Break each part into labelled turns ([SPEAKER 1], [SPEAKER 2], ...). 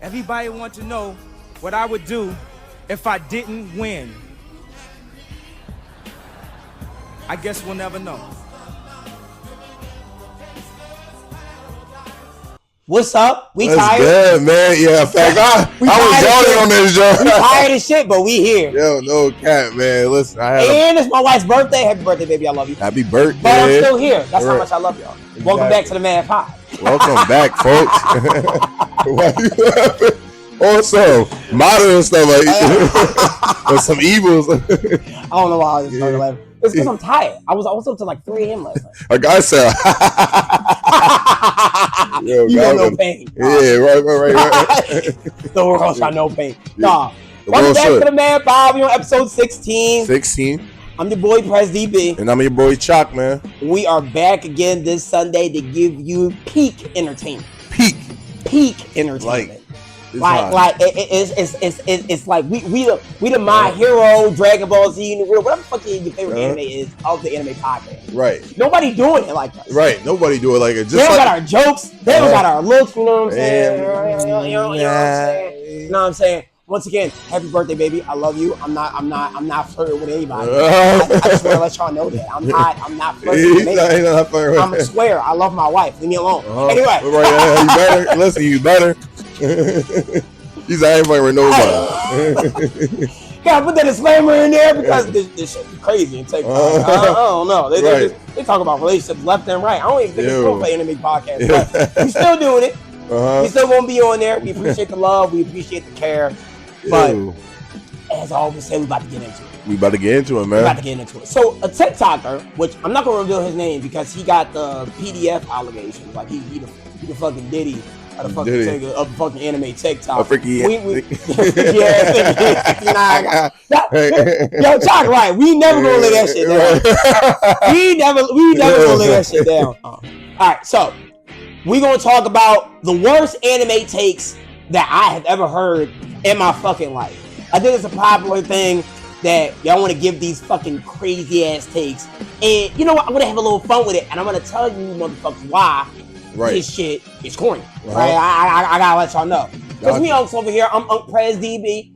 [SPEAKER 1] Everybody wants to know what I would do if I didn't win. I guess we'll never know.
[SPEAKER 2] What's up? We
[SPEAKER 3] That's
[SPEAKER 2] tired?
[SPEAKER 3] Good, man. Yeah, in fact, I was yawning on this joint.
[SPEAKER 2] We tired as shit, but we here.
[SPEAKER 3] Yo, no cap, man. Listen,
[SPEAKER 2] And it's my wife's birthday. Happy birthday, baby. I love you.
[SPEAKER 3] Happy birthday.
[SPEAKER 2] But I'm still here. That's how much I love y'all.
[SPEAKER 3] Exactly.
[SPEAKER 2] Welcome back to the MadPod.
[SPEAKER 3] Welcome back, folks. Why you laughing? Also, modern stuff like with some evils.
[SPEAKER 2] I don't know why I was started laughing. It's because I'm tired. I was up to like 3 a.m. last night.
[SPEAKER 3] A guy said, yo,
[SPEAKER 2] you don't know pain.
[SPEAKER 3] Yeah, right.
[SPEAKER 2] The world shall know pain.
[SPEAKER 3] Yeah.
[SPEAKER 2] Nah. Welcome back to the MadPod. We on episode 16.
[SPEAKER 3] 16.
[SPEAKER 2] I'm your boy, Prez DB.
[SPEAKER 3] And I'm your boy, Chalk, man.
[SPEAKER 2] We are back again this Sunday to give you peak entertainment. Peak entertainment. It's like we the My Hero, Dragon Ball Z, whatever the fuck your favorite anime is of the anime podcast.
[SPEAKER 3] Right.
[SPEAKER 2] Nobody doing it like us.
[SPEAKER 3] Right. Nobody do it like it. Just
[SPEAKER 2] they don't got our jokes. They don't got our looks. You know what I'm saying? You know what I'm saying? Once again, happy birthday, baby. I love you. I'm not flirting with anybody. I just want to let y'all know that. I'm not flirting with anybody. I'm a swear. I love my wife. Leave me alone. Anyway.
[SPEAKER 3] Right, you better. Listen, you better. He's I ain't fighting with nobody.
[SPEAKER 2] Gotta put that disclaimer in there because this shit be crazy and take I don't know. They talk about relationships left and right. I don't even think it's cool for anime podcast. But we still doing it. We still gonna be on there. We appreciate the love. We appreciate the care. But as I always say, we about to get into it.
[SPEAKER 3] We about to get into it, man.
[SPEAKER 2] We about to get into it. So a TikToker, which I'm not gonna reveal his name because he got the PDF allegations. Like he the fucking Diddy. Of the fucking anime TikTok. Yo, Chalk, right? We never gonna lay that shit down. we never gonna lay that shit down. All right, so we gonna talk about the worst anime takes that I have ever heard in my fucking life. I think it's a popular thing that y'all want to give these fucking crazy ass takes, and you know what? I'm gonna have a little fun with it, and I'm gonna tell you motherfuckers why. This shit is corny. Right? I gotta let y'all know. Because me Unks over here, I'm Unk Prez DB.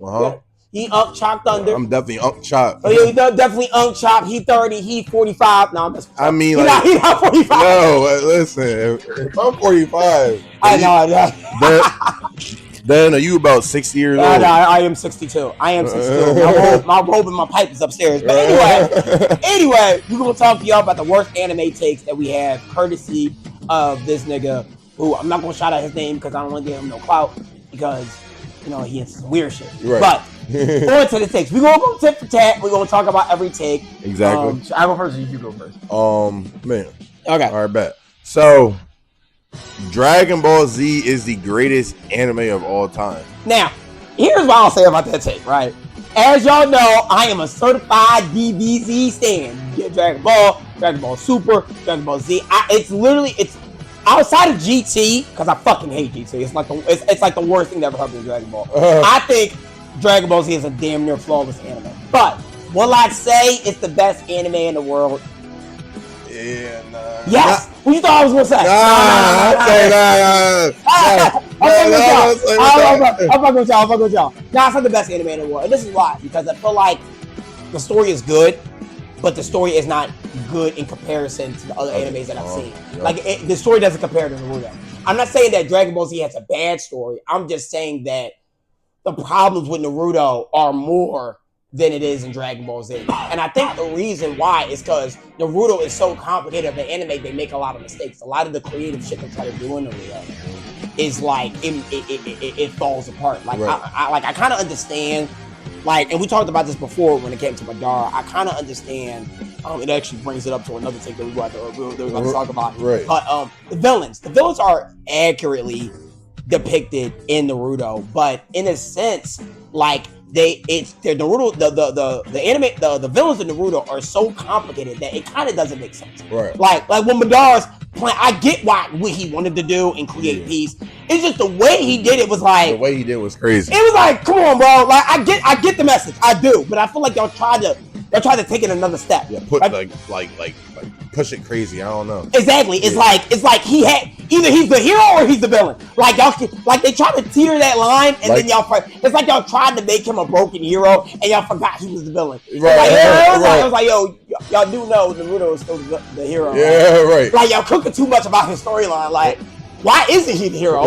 [SPEAKER 2] He Unk Chop Thunder.
[SPEAKER 3] I'm definitely Unk Chop.
[SPEAKER 2] Oh, yeah, definitely Unk Chop. He 30, he 45. No, I'm just
[SPEAKER 3] I mean,
[SPEAKER 2] he not 45.
[SPEAKER 3] No, listen, if I'm 45.
[SPEAKER 2] I know.
[SPEAKER 3] Then are you about 60 years old?
[SPEAKER 2] No, I am 62. I am 62. My robe and my pipe is upstairs. But anyway, we're going to talk to y'all about the worst anime takes that we have, courtesy of this nigga who I'm not going to shout out his name because I don't want to give him no clout because, you know, he has some weird shit.
[SPEAKER 3] Right.
[SPEAKER 2] But on to the takes. We're going to go tit for tat. We're going to talk about every take.
[SPEAKER 3] Exactly.
[SPEAKER 2] I go first or you go first?
[SPEAKER 3] Man.
[SPEAKER 2] Okay.
[SPEAKER 3] All right, bet. So, Dragon Ball Z is the greatest anime of all time.
[SPEAKER 2] Now, here's what I'll say about that take, right? As y'all know, I am a certified DBZ stan. Get Dragon Ball Super, Dragon Ball Z. It's outside of GT because I fucking hate GT. It's like the worst thing that ever happened in Dragon Ball. I think Dragon Ball Z is a damn near flawless anime. But will I say it's the best anime in the world?
[SPEAKER 3] Yeah, nah.
[SPEAKER 2] Yes. What you thought I was gonna say? I'll fuck with y'all. Nah, it's not the best anime in the world. And this is why. Because I feel like the story is good, but the story is not good in comparison to the other animes that I've seen. Like, the story doesn't compare to Naruto. I'm not saying that Dragon Ball Z has a bad story. I'm just saying that the problems with Naruto are more than it is in Dragon Ball Z. And I think the reason why is because Naruto is so complicated of an anime, they make a lot of mistakes. A lot of the creative shit they try to do in Naruto is like, it falls apart. Like, I kind of understand, like, and we talked about this before when it came to Madara, I kind of understand, it actually brings it up to another thing that we're about to talk about.
[SPEAKER 3] Right.
[SPEAKER 2] But the villains are accurately depicted in Naruto, but in a sense, like, the villains in Naruto are so complicated that it kind of doesn't make sense.
[SPEAKER 3] Right.
[SPEAKER 2] Like when Madara's plan, I get what he wanted to do and create peace. It's just the way he did it was like,
[SPEAKER 3] the way he did was crazy.
[SPEAKER 2] It was like, come on, bro. Like I get the message, I do, but I feel like y'all tried to They're trying to take it another step.
[SPEAKER 3] Yeah, put like push it crazy. I don't know.
[SPEAKER 2] Exactly. It's like he had either he's the hero or he's the villain. Like y'all, like they try to teeter that line, and then y'all. It's like y'all tried to make him a broken hero, and y'all forgot he was the villain.
[SPEAKER 3] Right.
[SPEAKER 2] I was like, yo, y'all do know Naruto is still the hero.
[SPEAKER 3] Yeah, right.
[SPEAKER 2] Like y'all cooking too much about his storyline. Like, why isn't he the hero?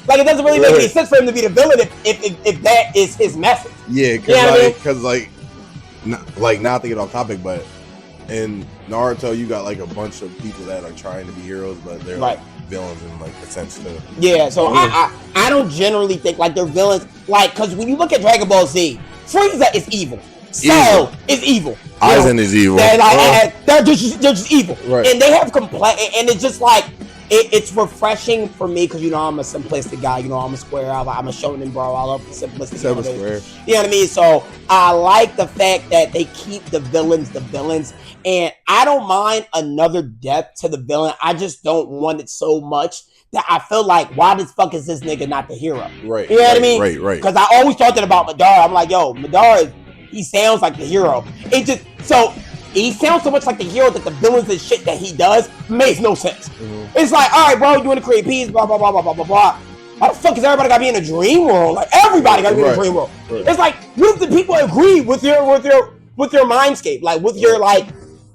[SPEAKER 2] Like it doesn't really make any sense for him to be the villain if that is his message.
[SPEAKER 3] Yeah, because not thinking off topic, but in Naruto you got like a bunch of people that are trying to be heroes, but they're like villains in like a sense too.
[SPEAKER 2] Yeah, so I don't generally think like they're villains, like because when you look at Dragon Ball Z, Frieza is evil. Cell is evil.
[SPEAKER 3] Aizen is evil.
[SPEAKER 2] They're just evil,
[SPEAKER 3] right.
[SPEAKER 2] And they have and it's just like. It's refreshing for me because I'm a simplistic guy. I'm a square. I'm a shonen bro. I love the simplistic.
[SPEAKER 3] Square.
[SPEAKER 2] You know what I mean? So I like the fact that they keep the villains, and I don't mind another death to the villain. I just don't want it so much that I feel like, why the fuck is this nigga not the hero?
[SPEAKER 3] Right.
[SPEAKER 2] You know what I mean?
[SPEAKER 3] Right.
[SPEAKER 2] Because I always thought that about Madara. I'm like, yo, Madara, he sounds like the hero. He sounds so much like the hero that the villains and shit that he does makes no sense. Mm-hmm. It's like, all right, bro, you want to create peace, blah, blah, blah, blah, blah, blah, blah. Why the fuck is everybody got to be in a dream world? Like, everybody got to be in a dream world. Right. It's like, what if the people agree with your mindscape? Like, with your, like,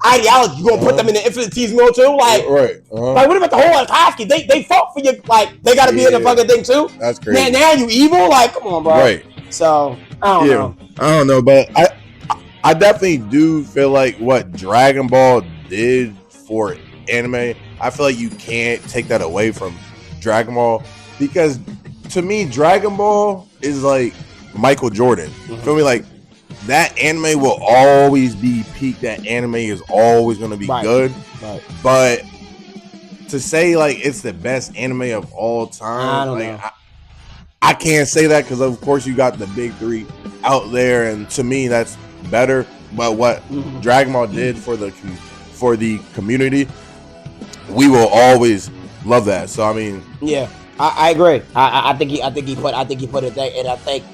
[SPEAKER 2] ideology? You going to put them in the Infinite world, too? Like, like, what about the whole Akatsuki? They fought for you. Like, they got to be in the fucking thing, too?
[SPEAKER 3] That's crazy.
[SPEAKER 2] Now you evil? Like, come on, bro.
[SPEAKER 3] Right.
[SPEAKER 2] So, I don't know.
[SPEAKER 3] I don't know, but I definitely do feel like what Dragon Ball did for anime, I feel like you can't take that away from Dragon Ball, because to me, Dragon Ball is like Michael Jordan. Mm-hmm. Feel me? Like, that anime will always be peak. That anime is always going to be good. Right. But to say like it's the best anime of all time, I don't know. I can't say that because of course you got the big three out there, and to me that's better. But what Dragon Ball did for the community, we will always love that. So I mean,
[SPEAKER 2] yeah, I agree. I think he put it there, and I think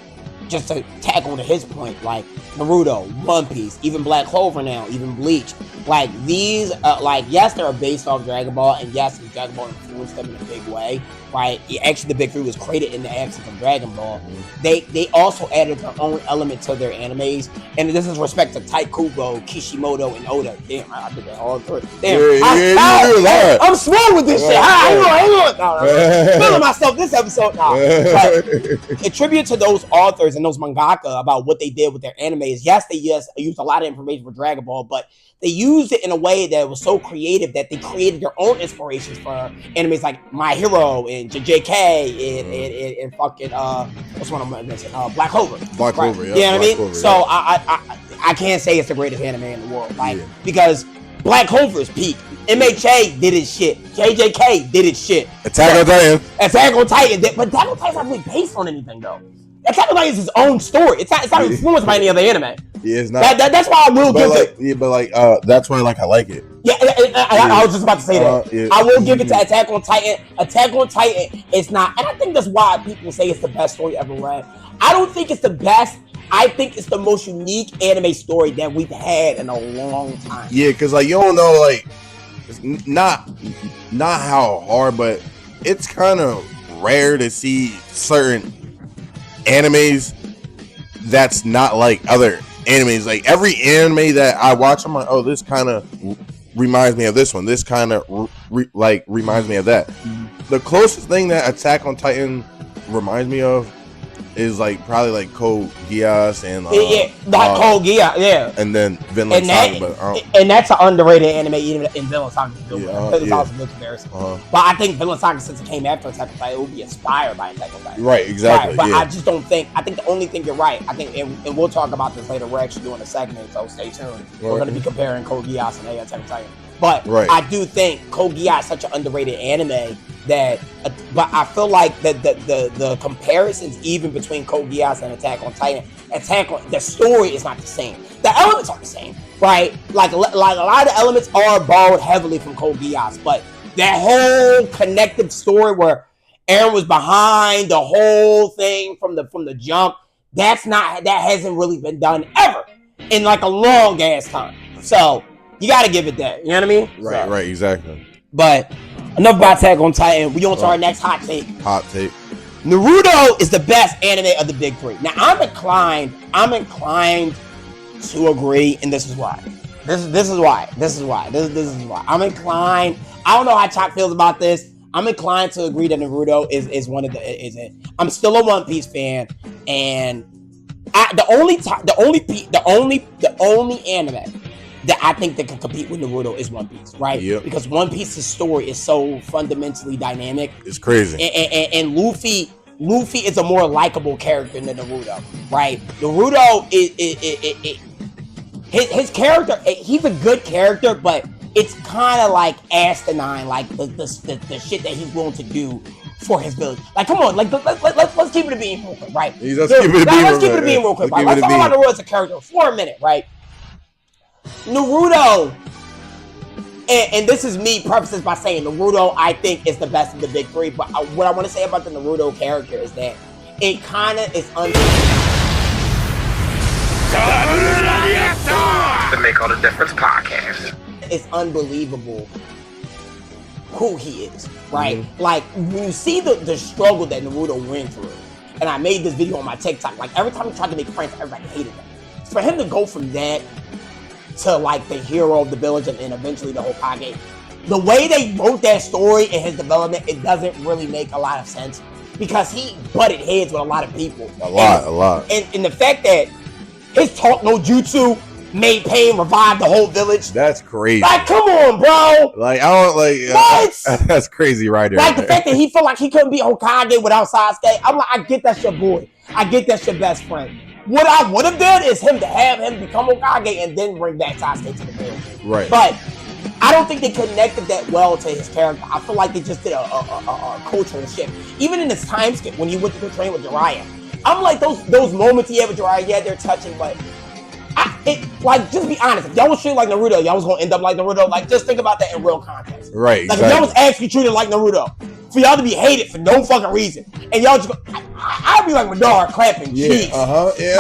[SPEAKER 2] just to tackle to his point, like Naruto, One Piece, even Black Clover now, even Bleach, like these, like yes, they're based off Dragon Ball, and yes, Dragon Ball influenced them in a big way. Right? Actually, the Big Three was created in the absence of Dragon Ball. They also added their own element to their animes, and this is respect to Taikubo, Kishimoto, and Oda. Damn, I did that all through. Damn, I'm smart with this shit. I'm feeling myself this episode. But a tribute to those authors and those mangaka about what they did with their animes. Yes, they used a lot of information for Dragon Ball, but they used it in a way that was so creative that they created their own inspirations for animes like My Hero and JJK and fucking what's one I'm missing? Black Clover.
[SPEAKER 3] Black Clover, yeah.
[SPEAKER 2] You know what I mean? Clover, so I can't say it's the greatest anime in the world, like because Black Clover is peak. MHA did its shit. JJK did its shit.
[SPEAKER 3] Attack on Titan.
[SPEAKER 2] But Attack on Titan's not really based on anything though. Attack on Titan is his own story. It's not influenced by any other anime.
[SPEAKER 3] Yeah, it's not.
[SPEAKER 2] That's why I will give it.
[SPEAKER 3] Yeah, but that's why I like it.
[SPEAKER 2] Yeah, I was just about to say that. Yeah. I will give it to Attack on Titan. Attack on Titan is not, and I think that's why people say it's the best story ever read. I don't think it's the best. I think it's the most unique anime story that we've had in a long time.
[SPEAKER 3] Yeah, because like you don't know, like it's not how hard, but it's kind of rare to see certain animes that's not like other animes. Like every anime that I watch, I'm like, oh, this kind of reminds me of this one. This kind of reminds me of that. The closest thing that Attack on Titan reminds me of is like probably like Code Geass and
[SPEAKER 2] Code Geass, yeah,
[SPEAKER 3] and then Vinland Saga.
[SPEAKER 2] And that's an underrated anime, even in Vinland Saga. It's also a good comparison. But I think Vinland Saga, since it came after Attack on Titan, it will be inspired by Attack on Titan.
[SPEAKER 3] Right, exactly.
[SPEAKER 2] Right, but I just don't think. I think the only thing you're right. I think, and we'll talk about this later. We're actually doing a segment, so stay tuned. We're going to be comparing Code Geass and Attack on Titan. But I do think Code Geass is such an underrated anime that, but I feel like the comparisons even between Code Geass and Attack on Titan, the story is not the same. The elements are the same, right? Like a lot of the elements are borrowed heavily from Code Geass, but that whole connected story where Eren was behind the whole thing from the jump, that hasn't really been done ever. in like a long ass time. So you got to give it that. You know what I mean?
[SPEAKER 3] Right,
[SPEAKER 2] so,
[SPEAKER 3] right, exactly.
[SPEAKER 2] But enough about Attack on Titan. We on to our next hot take.
[SPEAKER 3] Hot take.
[SPEAKER 2] Naruto is the best anime of the big three. Now I'm inclined to agree, and this is why. This is why. I'm inclined. I don't know how Chop feels about this. I'm inclined to agree that Naruto is one of the. I'm still a One Piece fan, and the only anime that I think that can compete with Naruto is One Piece, right?
[SPEAKER 3] Yep.
[SPEAKER 2] Because One Piece's story is so fundamentally dynamic.
[SPEAKER 3] It's crazy.
[SPEAKER 2] And Luffy is a more likable character than Naruto, right? Naruto his character, he's a good character, but it's kind of like asinine, like the shit that he's willing to do for his village. Like, come on, like let's keep it a beam real quick, right? Let's keep it a beam real quick, right? Let's talk about Naruto as a character for a minute, right? Naruto, and this is me prefaces by saying Naruto, I think, is the best of the big three. But what I want to say about the Naruto character is that it kind of is
[SPEAKER 4] The Make All the Difference podcast.
[SPEAKER 2] It's unbelievable who he is, right? Like, when you see the struggle that Naruto went through, and I made this video on my TikTok, like, every time he tried to make friends, everybody hated him. For him to go from that to, like, the hero of the village and eventually the Hokage, the way they wrote that story and his development, it doesn't really make a lot of sense because he butted heads with a lot of people.
[SPEAKER 3] A lot.
[SPEAKER 2] And the fact that his talk no jutsu made Pain revive the whole village.
[SPEAKER 3] That's crazy.
[SPEAKER 2] Like, come on, bro.
[SPEAKER 3] Like, I don't like.
[SPEAKER 2] What?
[SPEAKER 3] That's crazy, right there.
[SPEAKER 2] Like, the fact that he felt like he couldn't be Hokage without Sasuke. I'm like, I get that's your boy. I get that's your best friend. What I would have done is to have him become Hokage and then bring back Sasuke to the village.
[SPEAKER 3] Right.
[SPEAKER 2] But I don't think they connected that well to his character. I feel like they just did a cultural shift. Even in his time skip when he went to go train with Jiraiya, I'm like, those moments he had with Jiraiya, yeah, they're touching, but like, just be honest. If y'all was treated like Naruto, y'all was gonna end up like Naruto. Like, just think about that in real context.
[SPEAKER 3] Right.
[SPEAKER 2] Like, if y'all was actually treated like Naruto, for y'all to be hated for no fucking reason, and y'all just I'd be like Madara clapping cheeks.
[SPEAKER 3] Yeah.
[SPEAKER 2] Yeah.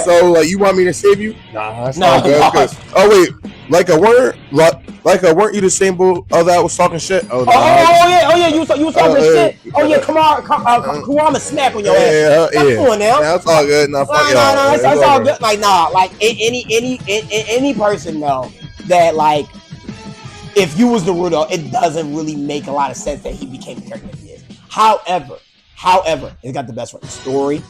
[SPEAKER 3] So, like, you want me to save you? Nah, that's
[SPEAKER 2] No,
[SPEAKER 3] not good. Oh wait, like weren't you the symbol of that was talking shit? Oh
[SPEAKER 2] yeah, you was talking shit. Kurama smack on your ass. Come on now.
[SPEAKER 3] That's all good. No,
[SPEAKER 2] it's all good. Like, nah, like any person know that, like, if you was Naruto, it doesn't really make a lot of sense that he became the character he is. However, it's got the best written story.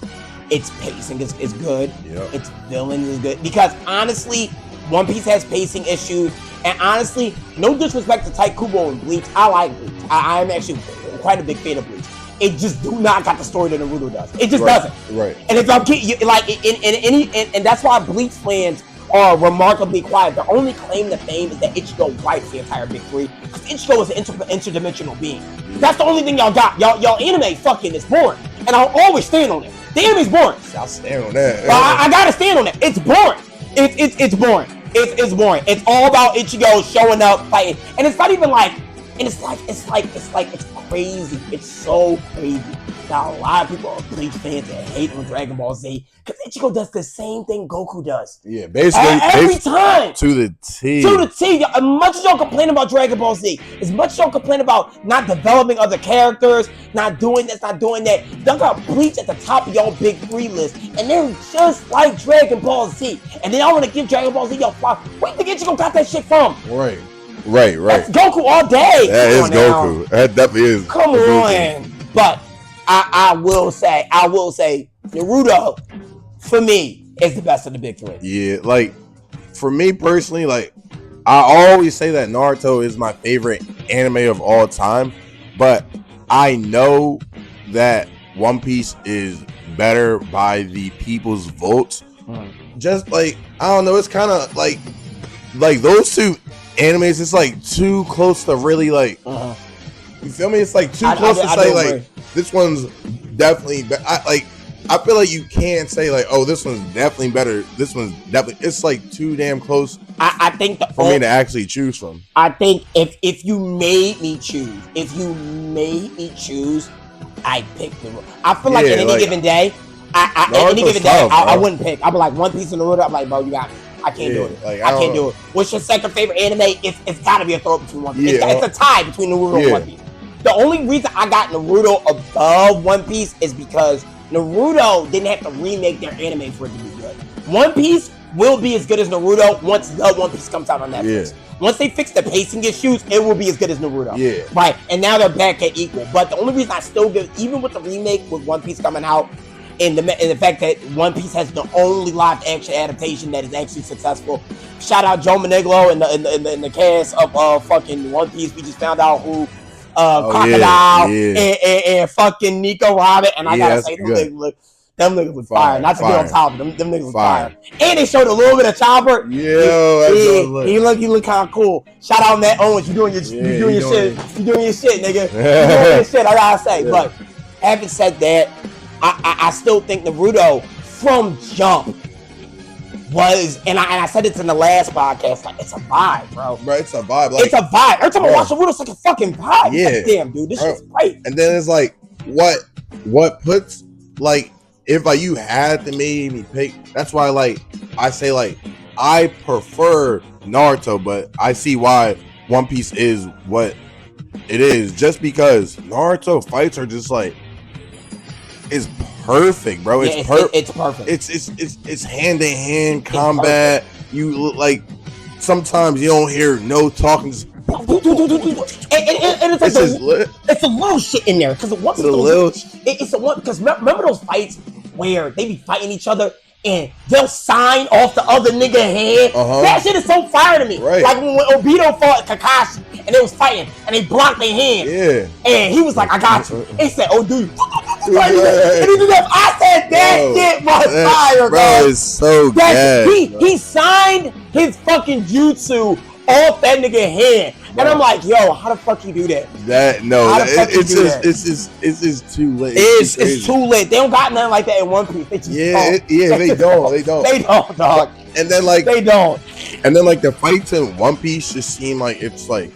[SPEAKER 2] Its pacing is good.
[SPEAKER 3] Yep.
[SPEAKER 2] Its villain is good. Because honestly, One Piece has pacing issues. And honestly, no disrespect to Tite Kubo and Bleach. I like Bleach. I'm actually quite a big fan of Bleach. It just do not got the story that Naruto does. It just doesn't.
[SPEAKER 3] Right.
[SPEAKER 2] And if I'm kidding, like, and that's why Bleach fans are remarkably quiet. Their only claim to fame is that Ichigo wipes the entire big three. Because Ichigo is an interdimensional being. That's the only thing y'all got. Y'all anime fucking is boring. And I'll always stand on it. The anime's boring.
[SPEAKER 3] I'll stand on that.
[SPEAKER 2] I gotta stand on it. It's boring. It's boring. It's boring. It's all about Ichigo showing up, fighting. And it's not even like, and it's crazy. It's so crazy. Now, a lot of people are Bleach fans that hate on Dragon Ball Z because Ichigo does the same thing Goku does.
[SPEAKER 3] Yeah, basically.
[SPEAKER 2] Every time.
[SPEAKER 3] To the T.
[SPEAKER 2] As much as y'all complain about Dragon Ball Z, as much as y'all complain about not developing other characters, not doing this, not doing that, y'all got Bleach at the top of y'all big three list, and they're just like Dragon Ball Z. And then y'all want to give Dragon Ball Z y'all flop. Where do you think Ichigo got that shit from?
[SPEAKER 3] Right.
[SPEAKER 2] That's Goku all day.
[SPEAKER 3] That is Goku. That definitely is.
[SPEAKER 2] Come on. But I will say, Naruto, for me, is the best of the big three.
[SPEAKER 3] Yeah, like, for me personally, like, I always say that Naruto is my favorite anime of all time, but I know that One Piece is better by the people's votes. Just, like, I don't know, it's kind of like those two animes, it's like too close to really, like, you feel me? It's like too close to say, like, this one's definitely I feel like you can't say, like, oh, this one's definitely better. This one's definitely, it's like too damn close.
[SPEAKER 2] I think
[SPEAKER 3] for me to actually choose from.
[SPEAKER 2] I think if you made me choose, I'd pick the. I feel like in any given day, Any given day,
[SPEAKER 3] tough,
[SPEAKER 2] I
[SPEAKER 3] bro.
[SPEAKER 2] wouldn't pick. I'd be like One Piece and Naruto. I'm like, bro, you got me. I can't do it.
[SPEAKER 3] Like,
[SPEAKER 2] I can't do it. What's your second favorite anime? It's got to be a throw between One Piece.
[SPEAKER 3] Yeah.
[SPEAKER 2] It's a tie between Naruto and One Piece. The only reason I got Naruto above One Piece is because Naruto didn't have to remake their anime for it to be good. One Piece will be as good as Naruto once the One Piece comes out on Netflix. Once they fix the pacing issues, it will be as good as Naruto.
[SPEAKER 3] Yeah.
[SPEAKER 2] Right. And now they're back at equal. But the only reason I still give, even with the remake with One Piece coming out, and the fact that One Piece has the only live action adaptation that is actually successful. Shout out Joe Maniglo in the cast of fucking One Piece. We just found out who Crocodile and fucking Nico Robin. And I gotta say, them niggas was fire. Not to get on top of them niggas was fire. And they showed a little bit of Chopper. He look kind of cool. Shout out Matt Owens. You doing your shit. You doing your shit, nigga. You doing your shit, I gotta say. But having said that, I still think Naruto from jump was, and I said it in the last podcast, like, it's a vibe, bro.
[SPEAKER 3] Bro, it's a vibe. Like,
[SPEAKER 2] it's a vibe. Every time I watch Naruto, it's like a fucking vibe.
[SPEAKER 3] Yeah.
[SPEAKER 2] Like, damn, dude, this shit's great.
[SPEAKER 3] And then it's like, what puts, like, if like you had to make me pick, that's why, like, I say, like, I prefer Naruto, but I see why One Piece is what it is, just because Naruto fights are just like, it's perfect, bro. It's perfect.
[SPEAKER 2] It's perfect.
[SPEAKER 3] It's hand to hand combat. You look like sometimes you don't hear no talking. Just
[SPEAKER 2] and it's like it's a little shit in there because once it's a one because remember those fights where they be fighting each other and they'll sign off the other nigga hand. That shit is so fire to me.
[SPEAKER 3] Right.
[SPEAKER 2] Like when Obito fought Kakashi and they was fighting and they blocked their hand.
[SPEAKER 3] Yeah.
[SPEAKER 2] And he was like, I got you. He said, oh, dude. And he did that. I said that shit was fire, bro.
[SPEAKER 3] It's so good.
[SPEAKER 2] He signed his fucking jutsu off that nigga hand. And I'm like, yo, how the fuck you do that? It's
[SPEAKER 3] just too late.
[SPEAKER 2] It's too late. They don't got nothing like that in One Piece. They just
[SPEAKER 3] they don't. They
[SPEAKER 2] don't, dog.
[SPEAKER 3] And then like
[SPEAKER 2] they don't.
[SPEAKER 3] And then like the fights in One Piece just seem like it's like,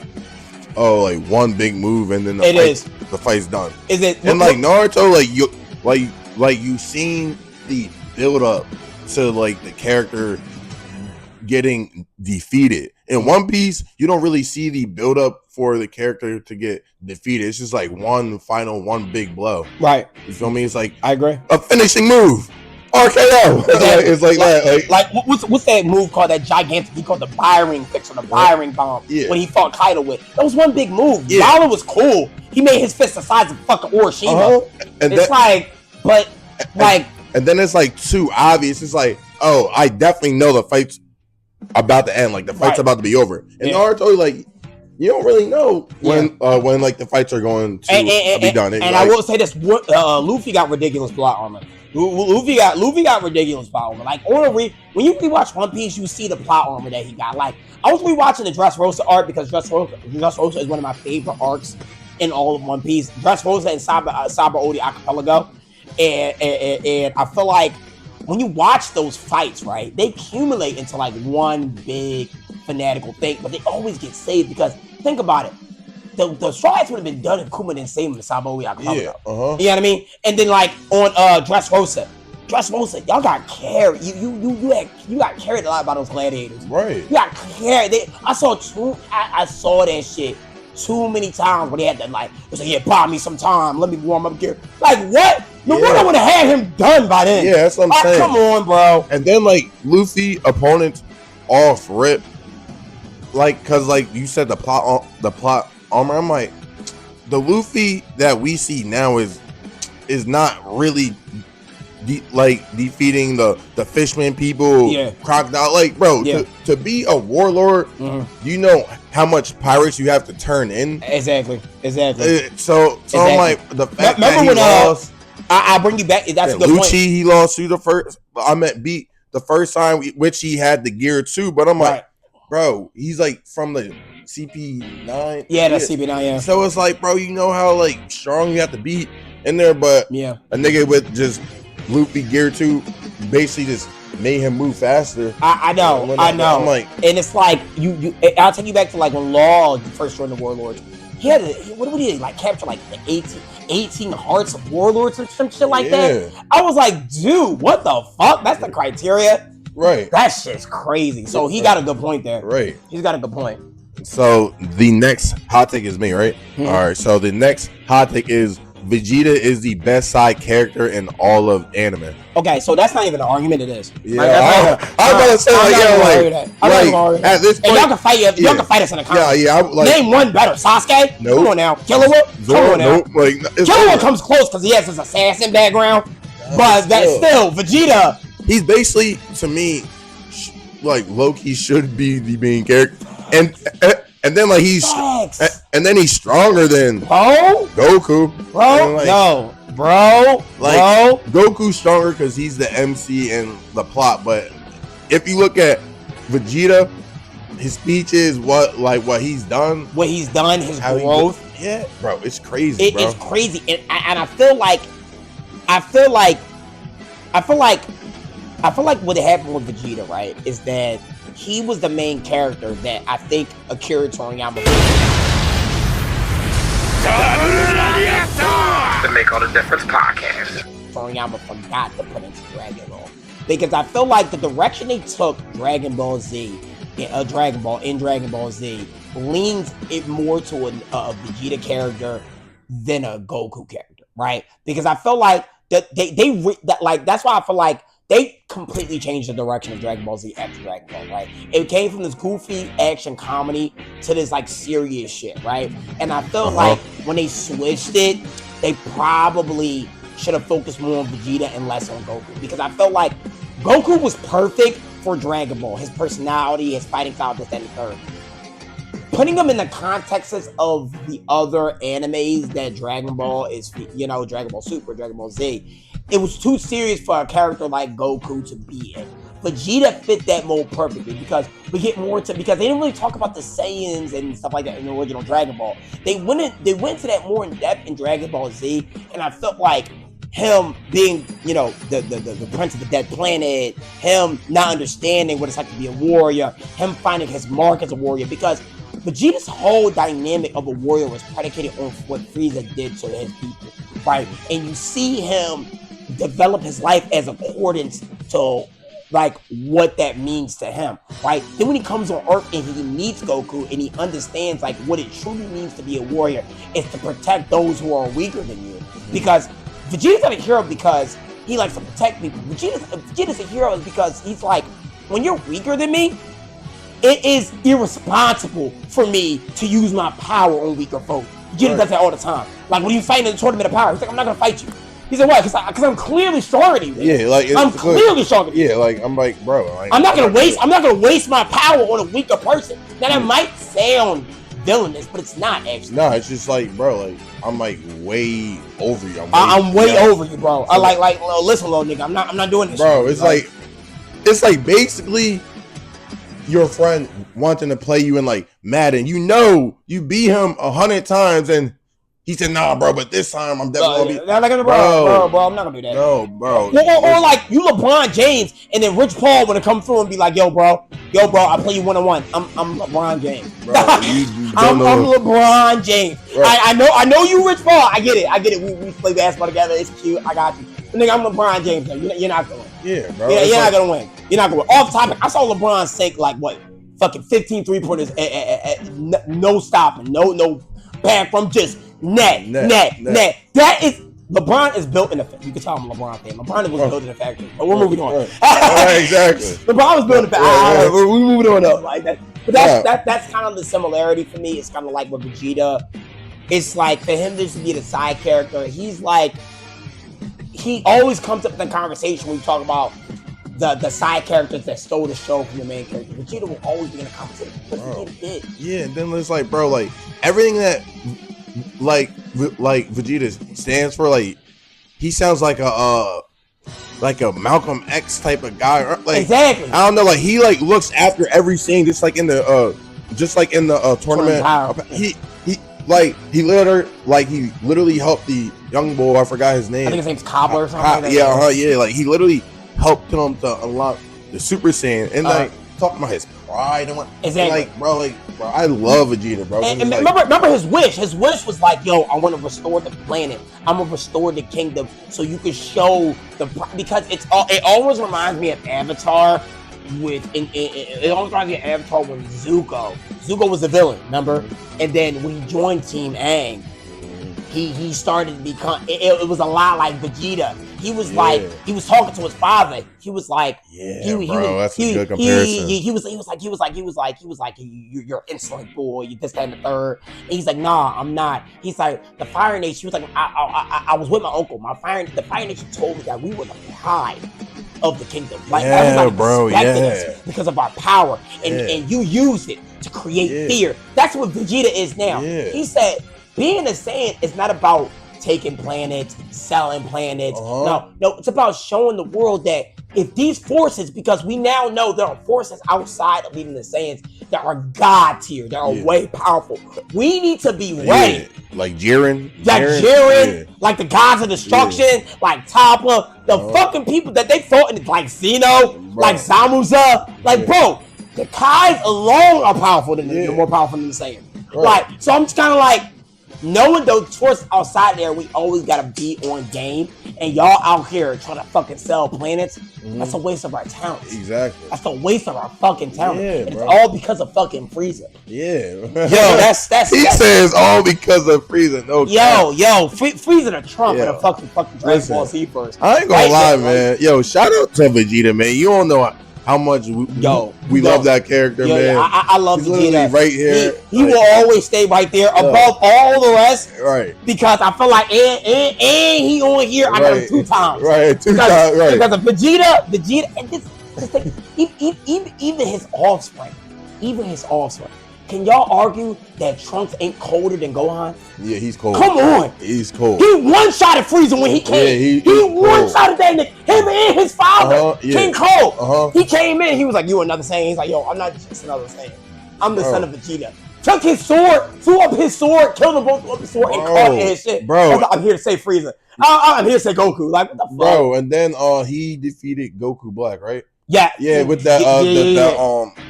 [SPEAKER 3] oh, like one big move and then the fight's done.
[SPEAKER 2] Is it?
[SPEAKER 3] And like Naruto, like you seen the build up to like the character getting defeated. In One Piece, you don't really see the build up for the character to get defeated. It's just like one big blow.
[SPEAKER 2] Right.
[SPEAKER 3] You feel me? It's like,
[SPEAKER 2] I agree.
[SPEAKER 3] A finishing move. RKO. It's like that.
[SPEAKER 2] Like what's that move called? That gigantic. He called the Byron fix or the Byron bomb.
[SPEAKER 3] Yeah.
[SPEAKER 2] When he fought Kaido with. That was one big move. Yalo was cool. He made his fist the size of fucking Orochimaru. And it's
[SPEAKER 3] and then it's like too obvious. It's like, oh, I definitely know the fight's about to end. Like the fight's about to be over. And Naruto, like, you don't really know when like the fights are going to be done.
[SPEAKER 2] And I will say this: Luffy got ridiculous plot armor. Luffy got ridiculous plot armor. Like when you rewatch One Piece, you see the plot armor that he got. Like I was rewatching the Dressrosa arc because Dressrosa is one of my favorite arcs in all of One Piece. Dressrosa and Saber Odi Archipelago, and I feel like when you watch those fights, right, they accumulate into like one big fanatical thing, but they always get saved because think about it. The Straw Hats would have been done if Kuma didn't save him in Sabaody Archipelago. You know what I mean? And then like on Dressrosa, y'all got carried. You got carried a lot by those gladiators.
[SPEAKER 3] Right. You
[SPEAKER 2] got carried. I saw that shit too many times where they had to like, it was like, yeah, buy me some time. Let me warm up gear. Like what? Naruto would have had him done by then.
[SPEAKER 3] Yeah, that's what I'm saying.
[SPEAKER 2] Come on, bro.
[SPEAKER 3] And then like Luffy opponents off rip, like cause like you said the plot armor. I'm like, the Luffy that we see now is not really defeating the fishman people, crocodile. Like, bro, to be a warlord, you know how much pirates you have to turn in.
[SPEAKER 2] Exactly.
[SPEAKER 3] So I'm like, the fact that he lost.
[SPEAKER 2] I bring you back. That's a good point.
[SPEAKER 3] Lucci, he lost to the first. I meant beat the first time, which he had the gear too. But I'm like, bro, he's like from the CP9.
[SPEAKER 2] Yeah, that's CP9. Yeah.
[SPEAKER 3] So it's like, bro, you know how like strong you have to be in there, but a nigga with just Luffy gear 2 basically just made him move faster.
[SPEAKER 2] I know.
[SPEAKER 3] I'm like,
[SPEAKER 2] and it's like you. I'll take you back to like when Law first joined the Warlords. what did he like capture like the 18 hearts of warlords or some shit like that? I was like, dude, what the fuck? That's the criteria.
[SPEAKER 3] Right.
[SPEAKER 2] That shit's crazy. So he got a good point there.
[SPEAKER 3] Right.
[SPEAKER 2] He's got a good point.
[SPEAKER 3] So the next hot take is me, right? All right. So the next hot take is Vegeta is the best side character in all of anime.
[SPEAKER 2] Okay, so that's not even an argument. It is.
[SPEAKER 3] Yeah, I was gonna say like at this point,
[SPEAKER 2] y'all can fight. Y'all can fight us in the comments.
[SPEAKER 3] Yeah.
[SPEAKER 2] Name one better. Sasuke.
[SPEAKER 3] Nope.
[SPEAKER 2] Come on now. Killua. Come on now.
[SPEAKER 3] Nope. Like,
[SPEAKER 2] Killua comes close because he has his assassin background, but that's still Vegeta.
[SPEAKER 3] He's basically, to me, like Loki should be the main character, and then like he's stronger than Goku,
[SPEAKER 2] bro.
[SPEAKER 3] Goku's stronger because he's the MC and the plot. But if you look at Vegeta, his speeches, what he's done, his growth, yeah, bro, it's crazy.
[SPEAKER 2] It's crazy, and I feel like what happened with Vegeta, right, is that he was the main character that I think Akira Toriyama.
[SPEAKER 4] The Make All the Difference podcast.
[SPEAKER 2] Toriyama forgot to put into Dragon Ball, because I feel like the direction they took Dragon Ball Z, Dragon Ball Z, leans it more to a Vegeta character than a Goku character, right? Because I feel like that's why I feel like they completely changed the direction of Dragon Ball Z after Dragon Ball, right? It came from this goofy action comedy to this like serious shit, right? And I felt like when they switched it, they probably should have focused more on Vegeta and less on Goku, because I felt like Goku was perfect for Dragon Ball. His personality, his fighting style, this, that, and the third. Putting him in the context of the other animes that Dragon Ball is, Dragon Ball Super, Dragon Ball Z, it was too serious for a character like Goku to be in. Vegeta fit that mold perfectly, because we get more to, because they didn't really talk about the Saiyans and stuff like that in the original Dragon Ball. They went to that more in depth in Dragon Ball Z, and I felt like him being, the Prince of the Dead Planet, him not understanding what it's like to be a warrior, him finding his mark as a warrior, because Vegeta's whole dynamic of a warrior was predicated on what Frieza did to his people, right? And you see him develop his life as accordance to like what that means to him, right? Then when he comes on Earth and he meets Goku and he understands like what it truly means to be a warrior is to protect those who are weaker than you. Because Vegeta's not a hero because he likes to protect people. Vegeta's a hero because he's like, when you're weaker than me, it is irresponsible for me to use my power on weaker folks. Vegeta does that all the time. Like when you fight in the tournament of power, he's like, I'm not gonna fight you. He said, "What? Because I'm clearly stronger than you."
[SPEAKER 3] Yeah, like
[SPEAKER 2] I'm clearly stronger than you.
[SPEAKER 3] Yeah, like I'm like, bro. Like,
[SPEAKER 2] I'm not gonna waste my power on a weaker person. Now that might sound villainous, but it's not actually.
[SPEAKER 3] No, it's just like, bro, like I'm like way over you.
[SPEAKER 2] I'm way over you, bro. I like listen, little nigga. I'm not doing this,
[SPEAKER 3] bro.
[SPEAKER 2] Shit.
[SPEAKER 3] It's like basically your friend wanting to play you in like Madden. You beat him 100 times and. He said, "Nah, bro, but this time I'm definitely gonna be."
[SPEAKER 2] Bro, I'm not gonna do that.
[SPEAKER 3] No, bro.
[SPEAKER 2] Or like you, LeBron James, and then Rich Paul want to come through and be like, "Yo, bro, I play you 1-on-1. I'm LeBron James.
[SPEAKER 3] Bro,
[SPEAKER 2] I'm LeBron James. Right. I know you, Rich Paul. I get it. We play basketball together. It's cute. I got you. But nigga, I'm LeBron James. You're not gonna win.
[SPEAKER 3] Yeah, bro.
[SPEAKER 2] You're not gonna win. You're not gonna win. Off topic. I saw LeBron sink like what, fucking 15 3-pointers, no stopping, no back from just. Net. That is LeBron is built in the factory. You can tell I'm a LeBron fan. LeBron was built in the factory. But we're moving on.
[SPEAKER 3] Exactly.
[SPEAKER 2] LeBron was built in the factory. We're moving on up like that. But that's kind of the similarity for me. It's kind of like with Vegeta. It's like for him just to be the side character. He's like he always comes up in the conversation when we talk about the side characters that stole the show from the main character. Vegeta will always be in the conversation. But Vegeta did.
[SPEAKER 3] Yeah, and then it's like, bro, like everything that. Like Vegeta stands for, like he sounds like a Malcolm X type of guy. Like, exactly. I don't know. Like he like looks after every scene, just like in the tournament. He literally helped the young boy. I forgot his name.
[SPEAKER 2] I think his name's Cobbler or something.
[SPEAKER 3] Yeah. Like he literally helped him to unlock the Super Saiyan and like talking about his pride and what.
[SPEAKER 2] Exactly.
[SPEAKER 3] Like, bro, I love Vegeta, bro.
[SPEAKER 2] And
[SPEAKER 3] Like,
[SPEAKER 2] remember his wish. His wish was like, yo, I want to restore the planet. I'm gonna restore the kingdom, so you can show because it always reminds me of Avatar. It always reminds me of Avatar when Zuko was the villain, remember? And then when he joined Team Aang, he started to become. It was a lot like Vegeta. He was like, he was talking to his father. He was like,
[SPEAKER 3] that's a good comparison.
[SPEAKER 2] He was like, you're insolent boy. You this, that, and the third. And he's like, nah, I'm not. He's like, the Fire Nation. He was like, I was with my uncle. The Fire Nation told me that we were the pride of the kingdom. Like everybody respected us because of our power, and you use it to create fear. That's what Vegeta is now. He said, being a Saiyan is not about taking planets, selling planets. No, it's about showing the world that if these forces, because we now know there are forces outside of even the Saiyans that are God tier, that are way powerful. We need to be ready.
[SPEAKER 3] Like Jiren.
[SPEAKER 2] Like the gods of destruction, like Toppa, the fucking people that they fought in, like Zeno, like Zamuza. Like, bro, the Kais alone are powerful than they're more powerful than the Saiyans. Like, so I'm just kind of like, knowing those forces outside there, we always gotta be on game, and y'all out here trying to fucking sell planets. That's a waste of our talents.
[SPEAKER 3] Exactly.
[SPEAKER 2] That's a waste of our fucking talent.
[SPEAKER 3] Yeah,
[SPEAKER 2] it's all because of fucking Frieza.
[SPEAKER 3] Yeah.
[SPEAKER 2] Yo, that's
[SPEAKER 3] he says all because of Frieza. No.
[SPEAKER 2] Frieza the Trump of the fucking Dragon Ball Z first.
[SPEAKER 3] I ain't gonna lie, man. Yo, shout out to Vegeta, man. You don't know how much we love that character, man.
[SPEAKER 2] I love Vegeta.
[SPEAKER 3] Right here.
[SPEAKER 2] He will always stay right there above all the rest.
[SPEAKER 3] Right.
[SPEAKER 2] Because I feel like and he on here, I got him 2 times.
[SPEAKER 3] Right, 2 times. Right.
[SPEAKER 2] Because of Vegeta, and this thing, even his offspring. Can y'all argue that Trunks ain't colder than Gohan?
[SPEAKER 3] Yeah, he's cold.
[SPEAKER 2] Come on.
[SPEAKER 3] He's cold.
[SPEAKER 2] He one-shotted Frieza when he came.
[SPEAKER 3] Yeah,
[SPEAKER 2] he one-shotted that nigga. Him and his father, King Cole. He came in. He was like, you another Saiyan. He's like, yo, I'm not just another Saiyan. I'm the son of Vegeta. Took his sword, threw up his sword, killed them both with his sword, and caught his shit.
[SPEAKER 3] Bro.
[SPEAKER 2] I'm here to say Frieza. I'm here to say Goku. Like, what the fuck?
[SPEAKER 3] Bro, and then he defeated Goku Black, right?
[SPEAKER 2] Yeah.
[SPEAKER 3] Yeah, with that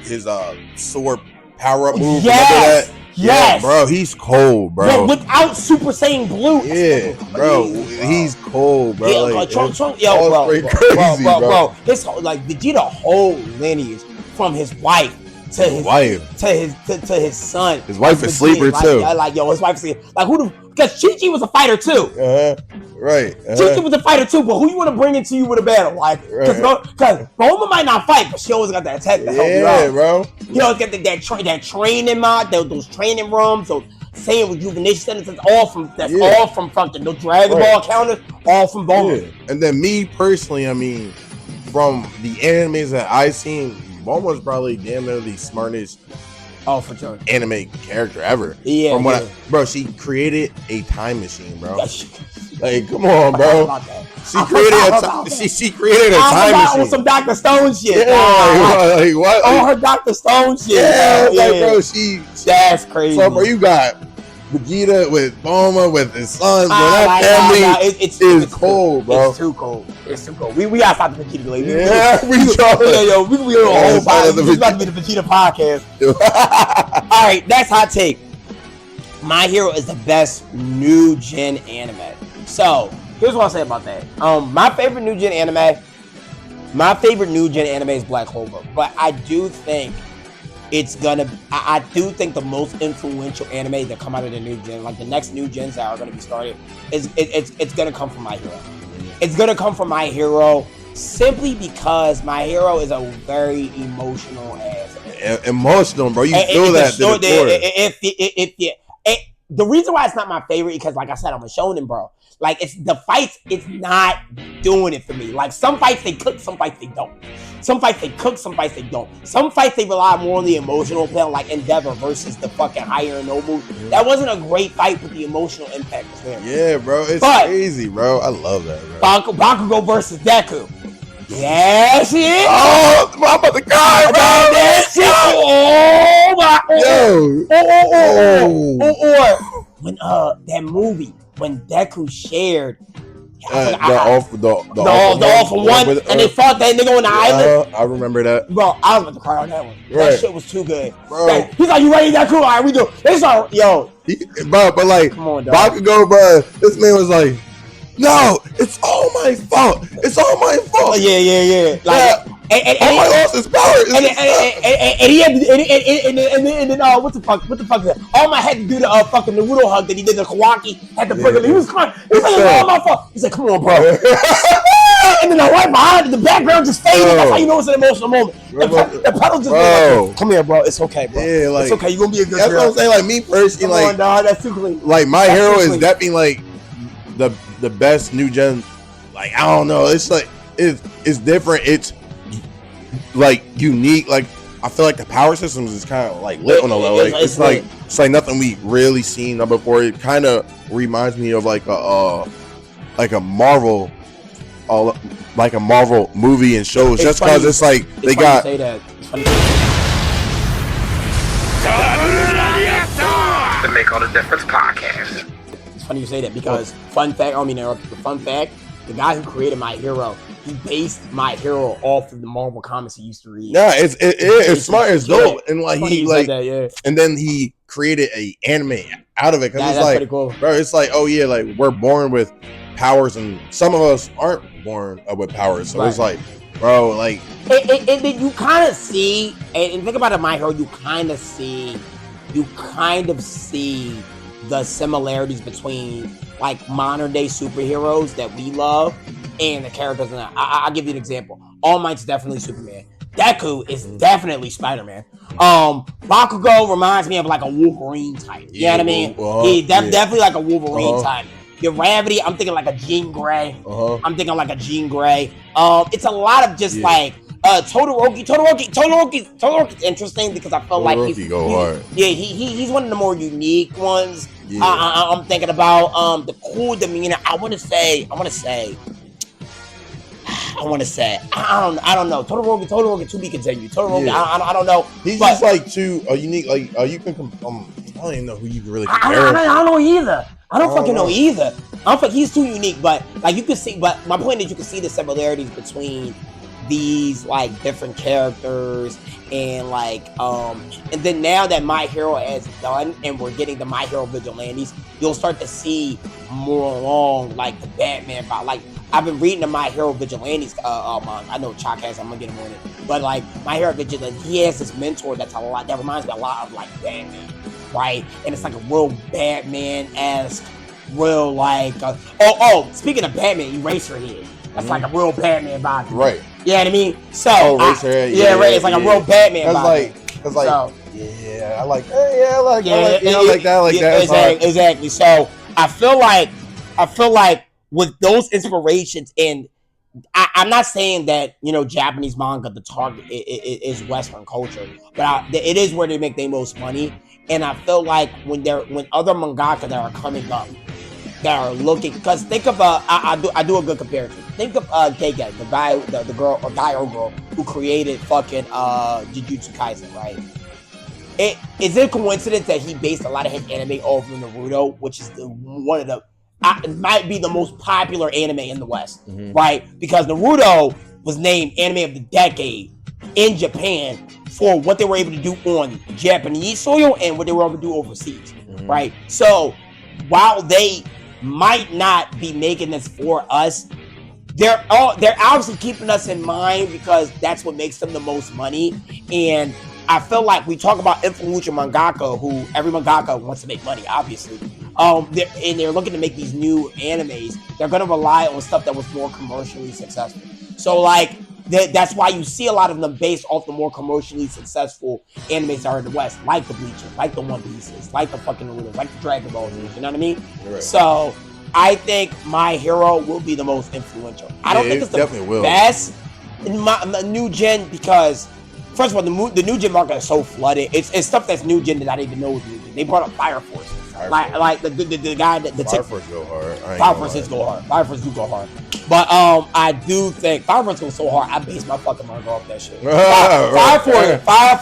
[SPEAKER 3] his sword power-up move.
[SPEAKER 2] Yes.
[SPEAKER 3] Remember that?
[SPEAKER 2] Yes.
[SPEAKER 3] Yeah, bro, he's cold, bro.
[SPEAKER 2] But without Super Saiyan Blue.
[SPEAKER 3] Yeah, bro, he's cold, bro.
[SPEAKER 2] Yeah,
[SPEAKER 3] like,
[SPEAKER 2] Trump, bro. His like Vegeta whole lineage from his wife to his son.
[SPEAKER 3] His wife is sleeper
[SPEAKER 2] like,
[SPEAKER 3] too.
[SPEAKER 2] Like yo, his wife is sleeper. Like who? Because Chi-Chi was a fighter too.
[SPEAKER 3] Right.
[SPEAKER 2] Chi-Chi was a fighter too, but who you want to bring into you with a battle? Like, because Bulma might not fight, but she always got that tech to help you out.
[SPEAKER 3] Yeah, bro.
[SPEAKER 2] You know, get that training mod, those training rooms, those Saiyan rejuvenation centers. That's all from fucking the Dragon Ball counters, all from Bulma.
[SPEAKER 3] Yeah. And then me personally, I mean, from the animes that I seen, Bulma's probably damn near the smartest.
[SPEAKER 2] Oh, for sure.
[SPEAKER 3] Anime character ever.
[SPEAKER 2] Yeah.
[SPEAKER 3] From what bro, she created a time machine, bro. Like, come on, bro. She created a time machine.
[SPEAKER 2] On some Dr. Stone shit.
[SPEAKER 3] Yeah, like what?
[SPEAKER 2] On her Dr. Stone shit.
[SPEAKER 3] Yeah, like, bro,
[SPEAKER 2] that's crazy.
[SPEAKER 3] So, bro, you got Vegeta with Bulma with his sons, bro. That family it's cold, bro.
[SPEAKER 2] It's too cold. We gotta stop the Vegeta later.
[SPEAKER 3] Yeah, we
[SPEAKER 2] on a whole podcast. This is about to be the Vegeta podcast. All right, that's hot take. My Hero is the best new gen anime. So here's what I'll say about that. My favorite new gen anime is Black Clover, but I do think I do think the most influential anime that come out of the new gen, like the next new gens that are gonna be started, it's gonna come from My Hero. It's gonna come from My Hero simply because My Hero is a very emotional ass.
[SPEAKER 3] Emotional, bro. You feel that.
[SPEAKER 2] The reason why it's not my favorite because, like I said, I'm a shonen, bro. Like it's the fights, it's not doing it for me. Like some fights they cook, some fights they don't. Some fights they cook, some fights they don't. Some fights they rely more on the emotional play, like Endeavor versus the fucking Higher and Noble. That wasn't a great fight, but the emotional impact was there.
[SPEAKER 3] Yeah, bro, it's crazy, bro. I love that, bro.
[SPEAKER 2] Bakugo versus Deku. Yeah, shit.
[SPEAKER 3] Oh, I'm about to cry, bro.
[SPEAKER 2] That shit. Or when that movie when Deku shared
[SPEAKER 3] The
[SPEAKER 2] all for one, and they fought that nigga on the island.
[SPEAKER 3] I remember that.
[SPEAKER 2] Bro, I was about to cry on that one.
[SPEAKER 3] Right.
[SPEAKER 2] That shit was too good.
[SPEAKER 3] Bro.
[SPEAKER 2] Like, he's like, you ready? That cool? All right, we do. It's all yo.
[SPEAKER 3] Bro, but like,
[SPEAKER 2] come on, dog.
[SPEAKER 3] Bakugo, bro, this man was like, no, it's all my fault. It's all my fault.
[SPEAKER 2] Yeah. Like, and
[SPEAKER 3] all my loss is power.
[SPEAKER 2] And he had and then what the fuck is that? All my had to do the fucking Naruto hug that he did the Kawaki had to bring him. He was crying. He's like, it's all my fault. He's like, come on, bro. And then the right behind the background just faded. That's how you know it's an emotional moment. The pedal just like, come here, bro. It's okay, bro.
[SPEAKER 3] Yeah, like,
[SPEAKER 2] it's okay. You're gonna be a good
[SPEAKER 3] That's what I'm saying. Like me personally,
[SPEAKER 2] come on, dog. That's too clean.
[SPEAKER 3] Like my hero is definitely like the best new gen. Like I don't know. It's like it's different. It's like unique. Like I feel like the power systems is kind of like lit on a level. Like, it's like nothing we really seen before. It kind of reminds me of like a Marvel. Like a Marvel movie and shows, just because it's like they got.
[SPEAKER 4] The Make All the Difference podcast.
[SPEAKER 2] It's funny you say that because fun fact, the guy who created My Hero, he based My Hero off of the Marvel comics he used to read.
[SPEAKER 3] Yeah, it's smart, it's dope, and like he like,
[SPEAKER 2] that,
[SPEAKER 3] and then he created a anime out of it because it's like,
[SPEAKER 2] cool.
[SPEAKER 3] Bro, it's like, oh yeah, like we're born with powers, and some of us aren't born with powers, so it's like, bro, like,
[SPEAKER 2] and then you kind of see, and think about it, My Hero, you kind of see the similarities between like modern day superheroes that we love and the characters in that. I'll give you an example. All Might's definitely Superman. Deku is definitely Spider-Man. Bakugo reminds me of like a Wolverine type. You know what I mean? Definitely like a Wolverine type. Gravity, I'm thinking like a Jean Grey. It's a lot of just like Todoroki's interesting because I felt like he's one of the more unique ones. I'm thinking about the cool demeanor. I want to say I don't know. Todoroki to be continued. Todoroki, I don't know.
[SPEAKER 3] He's just like too unique. Like you can I don't even know who you can really compare.
[SPEAKER 2] I don't know either. I don't fucking know either. I don't think he's too unique, but like you can see. But my point is, you can see the similarities between these like different characters and like and then now that My Hero has done and we're getting the My Hero Vigilantes, you'll start to see more along like the Batman vibe. Like I've been reading the My Hero Vigilantes I know Chalk has, I'm gonna get him on it, but like My Hero Vigilante, he has this mentor that reminds me a lot of like Batman, right? And it's like a real Batman-esque, real like speaking of Batman, Eraserhead. That's like a real Batman vibe.
[SPEAKER 3] Right.
[SPEAKER 2] You know what I mean? So
[SPEAKER 3] Eraserhead.
[SPEAKER 2] Right. It's like a real Batman vibe.
[SPEAKER 3] Cause like, I like that.
[SPEAKER 2] Exactly. So I feel like with those inspirations, and I'm not saying that, you know, Japanese manga, the target is Western culture, but it is where they make their most money. And I feel like when other mangaka that are coming up that are looking, because think of I do a good comparison. Think of Gege, the guy, the girl or guy or girl who created fucking Jujutsu Kaisen, right? Is it a coincidence that he based a lot of his anime off of Naruto, which is one of the it might be the most popular anime in the West, right? Because Naruto was named Anime of the Decade in Japan for what they were able to do on Japanese soil and what they were able to do overseas, right? So while they might not be making this for us, they're obviously keeping us in mind because that's what makes them the most money. And I feel like we talk about influential mangaka, who every mangaka wants to make money, obviously. They're looking to make these new animes. They're going to rely on stuff that was more commercially successful. So like that's why you see a lot of them based off the more commercially successful animes that are in the West, like the Bleachers, like the One Pieces, like the fucking Naruto, like the Dragon Ball Z. You know what I mean? Right. So I think My Hero will be the most influential. I don't think it's the best in my new gen because, first of all, the new gen market is so flooded. It's stuff that's new gen that I didn't even know was new gen. They brought up Fire Force. Like the guy that the
[SPEAKER 3] Fire Force go hard.
[SPEAKER 2] Fire Force do go hard. But I do think Fire Force goes so hard. I base my fucking manga off that shit. Fire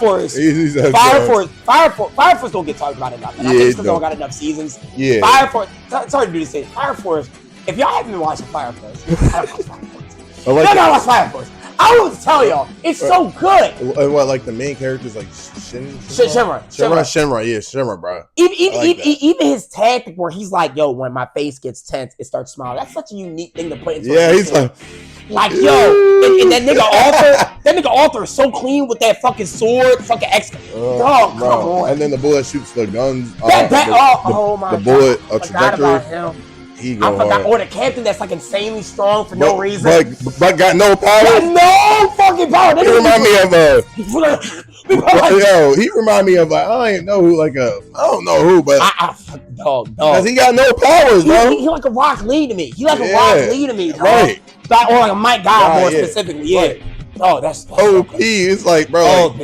[SPEAKER 2] Force don't get talked about enough. And I think it's because they don't got enough seasons. Fire Force, sorry to do this, Fire Force if y'all haven't been watching Fire Force, I don't watch Fire Force.
[SPEAKER 3] I like
[SPEAKER 2] Y'all gotta watch Fire Force. I will tell y'all, it's so good.
[SPEAKER 3] What, like the main characters, like
[SPEAKER 2] Shinra,
[SPEAKER 3] yeah, Shimmer, bro.
[SPEAKER 2] Even his tactic where he's like, "Yo, when my face gets tense, it starts smiling." That's such a unique thing to put into.
[SPEAKER 3] Yeah, he's like,
[SPEAKER 2] yo, and that nigga Arthur is so clean with that fucking sword, fucking X. Dog, come on.
[SPEAKER 3] And then the bullet shoots the guns.
[SPEAKER 2] Oh my
[SPEAKER 3] god, the bullet
[SPEAKER 2] trajectory.
[SPEAKER 3] I
[SPEAKER 2] forgot. Or the captain that's like insanely strong for no reason,
[SPEAKER 3] but got no power.
[SPEAKER 2] No fucking power.
[SPEAKER 3] He remind me of he remind me of I don't know who, but
[SPEAKER 2] dog.
[SPEAKER 3] Cause he got no powers, bro.
[SPEAKER 2] He like a Rock Lee to me. Dog.
[SPEAKER 3] Right.
[SPEAKER 2] Or like a Mike God more specifically. Yeah. Right. Oh, that's
[SPEAKER 3] OP. It's like, bro,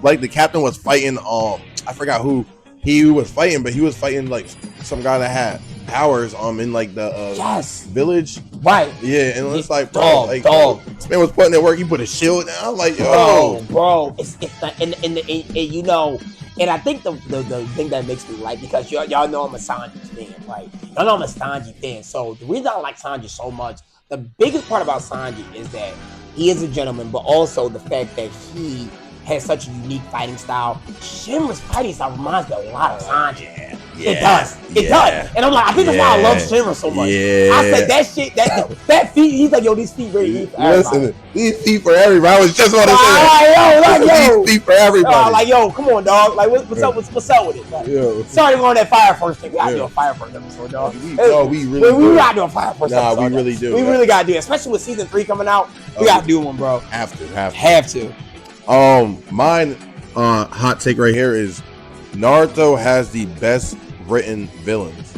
[SPEAKER 3] like the captain was fighting. I forgot who he was fighting, but he was fighting like some guy that had powers in like the village, right? Yeah, and it's like, bro, this man was putting in work. He put a shield down. I'm like, yo,
[SPEAKER 2] bro, it's not, and you know, and I think the thing that makes me like, because y'all know I'm a Sanji fan, right? Y'all know I'm a Sanji fan. So the reason I like Sanji so much, the biggest part about Sanji is that he is a gentleman, but also the fact that he has such a unique fighting style. Shinra's fighting style reminds me a lot of Sanji. It does. And I'm like, I think that's why I love Shinra so much. Yeah. I said that shit, that feet, he's like, yo, these feet really for everybody.
[SPEAKER 3] Listen, these feet for everybody. I was just about to say
[SPEAKER 2] these feet for everybody. Like, yo, come on, dog. Like, what's up with it? Like, sorry to go on that Fire Force thing. We gotta do a Fire Force episode, dog. We gotta do a Fire Force episode.
[SPEAKER 3] Nah, we really do.
[SPEAKER 2] We really gotta do it. Especially with season 3 coming out. We gotta do one, bro.
[SPEAKER 3] Have to. Mine hot take right here is Naruto has the best written villains.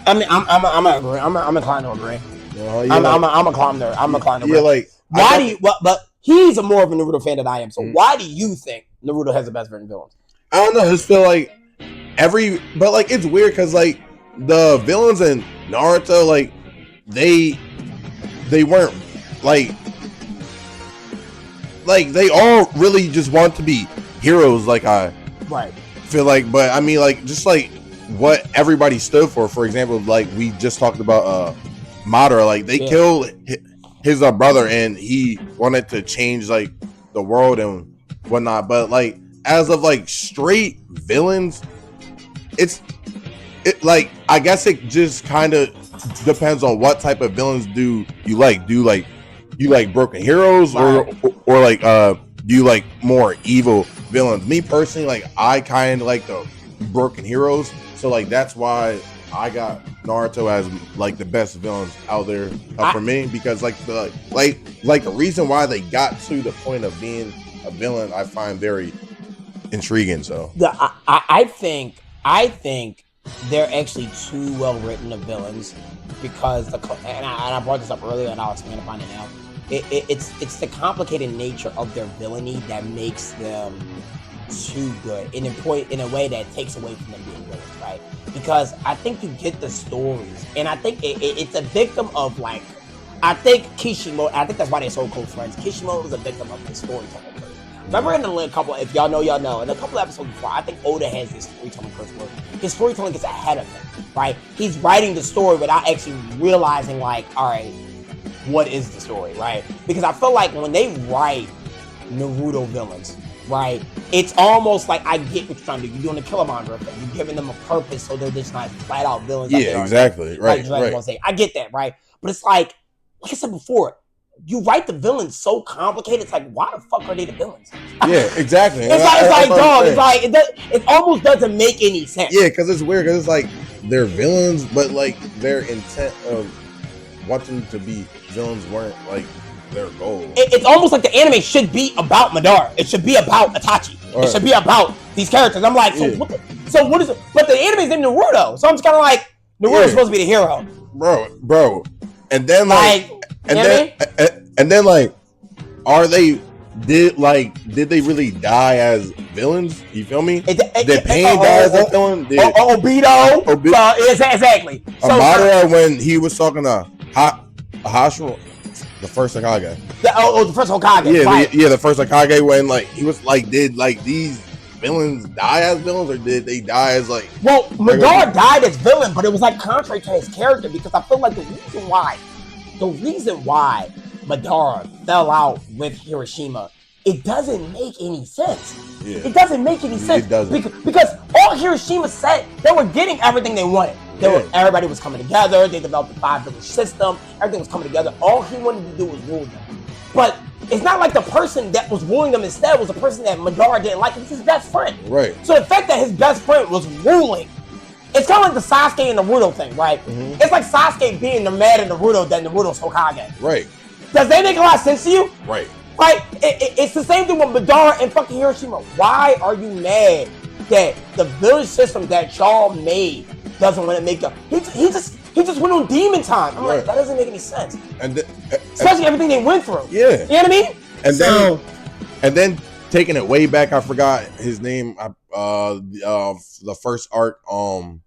[SPEAKER 2] I mean, I'm inclined to agree. I'm inclined to agree.
[SPEAKER 3] Yeah, like
[SPEAKER 2] why do you? But he's more of a Naruto fan than I am. So why do you think Naruto has the best written villains?
[SPEAKER 3] I don't know. I just feel like but like it's weird because like the villains in Naruto, like they weren't like they all really just want to be heroes. Like I feel like, but I mean, like just like what everybody stood for. For example, like we just talked about Madara. Like they killed his brother, and he wanted to change like the world and whatnot. But like as of like straight villains, it like I guess it just kind of depends on what type of villains do you like. Do you like broken heroes or like do you like more evil villains? Me personally, like I kind of like the broken heroes, so like that's why I got Naruto as like the best villains out there for me, because like the reason why they got to the point of being a villain I find very intriguing. So
[SPEAKER 2] I think they're actually too well written of villains, because and I brought this up earlier and I'll expand upon it now. It's the complicated nature of their villainy that makes them too good in a way that takes away from them being villains, right? Because I think you get the stories, and I think it's a victim of like, I think Kishimoto. I think that's why they're so close friends. Kishimoto was a victim of his storytelling curse. Remember in a couple, if y'all know, in a couple episodes before, I think Oda has this storytelling curse where his storytelling gets ahead of him, right? He's writing the story without actually realizing, like, all right, what is the story, right? Because I feel like when they write Naruto villains, right, it's almost like I get what you're trying to do. You're doing a Killmonger effect. You're giving them a purpose so they're just not flat out villains.
[SPEAKER 3] Yeah, exactly. Right.
[SPEAKER 2] I get that, right? But it's like I said before, you write the villains so complicated. It's like, why the fuck are they the villains?
[SPEAKER 3] Yeah, exactly.
[SPEAKER 2] It almost doesn't make any sense.
[SPEAKER 3] Yeah, because it's weird. Because it's like they're villains, but like their intent of wanting to be villains weren't like their goal.
[SPEAKER 2] It's almost like the anime should be about Madara. It should be about Itachi. Right. It should be about these characters. I'm like, what is it? But the anime's in Naruto, so I'm just kind of like, Naruto's supposed to be the hero,
[SPEAKER 3] bro. And then and then did they really die as villains? You feel me? Did Pain die as a villain?
[SPEAKER 2] Obito. Exactly.
[SPEAKER 3] Madara, when he was talking to Hashira, the first Hokage.
[SPEAKER 2] The first Hokage.
[SPEAKER 3] Yeah, the first Hokage, when like he was like, did like these villains die as villains, or did they die as like?
[SPEAKER 2] Well, Madara died as villain, but it was like contrary to his character because I feel like the reason why Madara fell out with Hiroshima, it doesn't make any sense.
[SPEAKER 3] Yeah.
[SPEAKER 2] It doesn't make any sense.
[SPEAKER 3] It doesn't.
[SPEAKER 2] Because all Hiroshima said, they were getting everything they wanted. Everybody was coming together. They developed the 5-village system. Everything was coming together. All he wanted to do was rule them. But it's not like the person that was ruling them instead was the person that Madara didn't like. It was his best friend.
[SPEAKER 3] Right.
[SPEAKER 2] So the fact that his best friend was ruling, it's kind of like the Sasuke and Naruto thing, right? Mm-hmm. It's like Sasuke being the mad at Naruto than Naruto's Hokage.
[SPEAKER 3] Right.
[SPEAKER 2] Does that make a lot of sense to you?
[SPEAKER 3] Right.
[SPEAKER 2] Right? It's the same thing with Madara and fucking Hiroshima. Why are you mad that the village system that y'all made doesn't want to make up? He just went on demon time. I'm like, that doesn't make any sense. And especially everything they went through.
[SPEAKER 3] Yeah.
[SPEAKER 2] You know what I mean?
[SPEAKER 3] And then taking it way back, I forgot his name. The first arc, when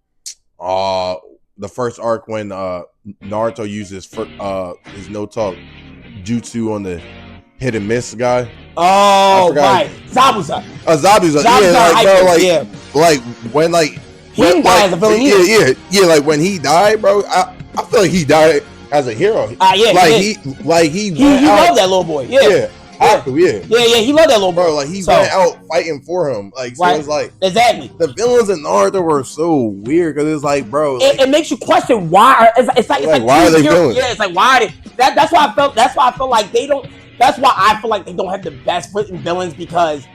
[SPEAKER 3] Naruto uses his no talk jutsu on the hit and miss guy.
[SPEAKER 2] Oh, right. Zabuza.
[SPEAKER 3] Zabuza. Yeah, like when he
[SPEAKER 2] didn't die as a villain either.
[SPEAKER 3] Yeah. Like when he died, bro, I feel like he died as a hero.
[SPEAKER 2] He
[SPEAKER 3] loved
[SPEAKER 2] that little boy. Yeah. He loved that little boy.
[SPEAKER 3] Bro, like he went out fighting for him. Like, so it's like
[SPEAKER 2] exactly
[SPEAKER 3] the villains in Naruto were so weird because it's like, bro,
[SPEAKER 2] it makes you question why. It's like
[SPEAKER 3] why are they villains?
[SPEAKER 2] Yeah, it's like why that's why I feel like they don't. That's why I feel like they don't have the best written villains because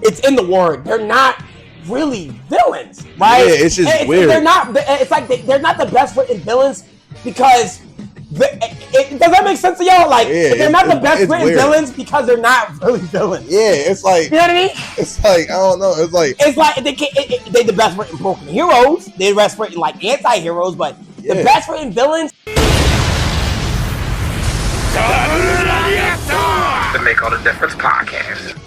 [SPEAKER 2] it's in the word. They're not really villains, right?
[SPEAKER 3] Yeah, it's just weird.
[SPEAKER 2] They're not. It's like they're not the best written villains because. Does that make sense to y'all? Like, they're not the best written villains because they're not really villains.
[SPEAKER 3] Yeah, it's like,
[SPEAKER 2] you know what I mean?
[SPEAKER 3] It's like, I don't know. It's like
[SPEAKER 2] they the best written broken heroes. They the best written like anti-heroes, but the best written villains.
[SPEAKER 4] The Make All the Difference podcast.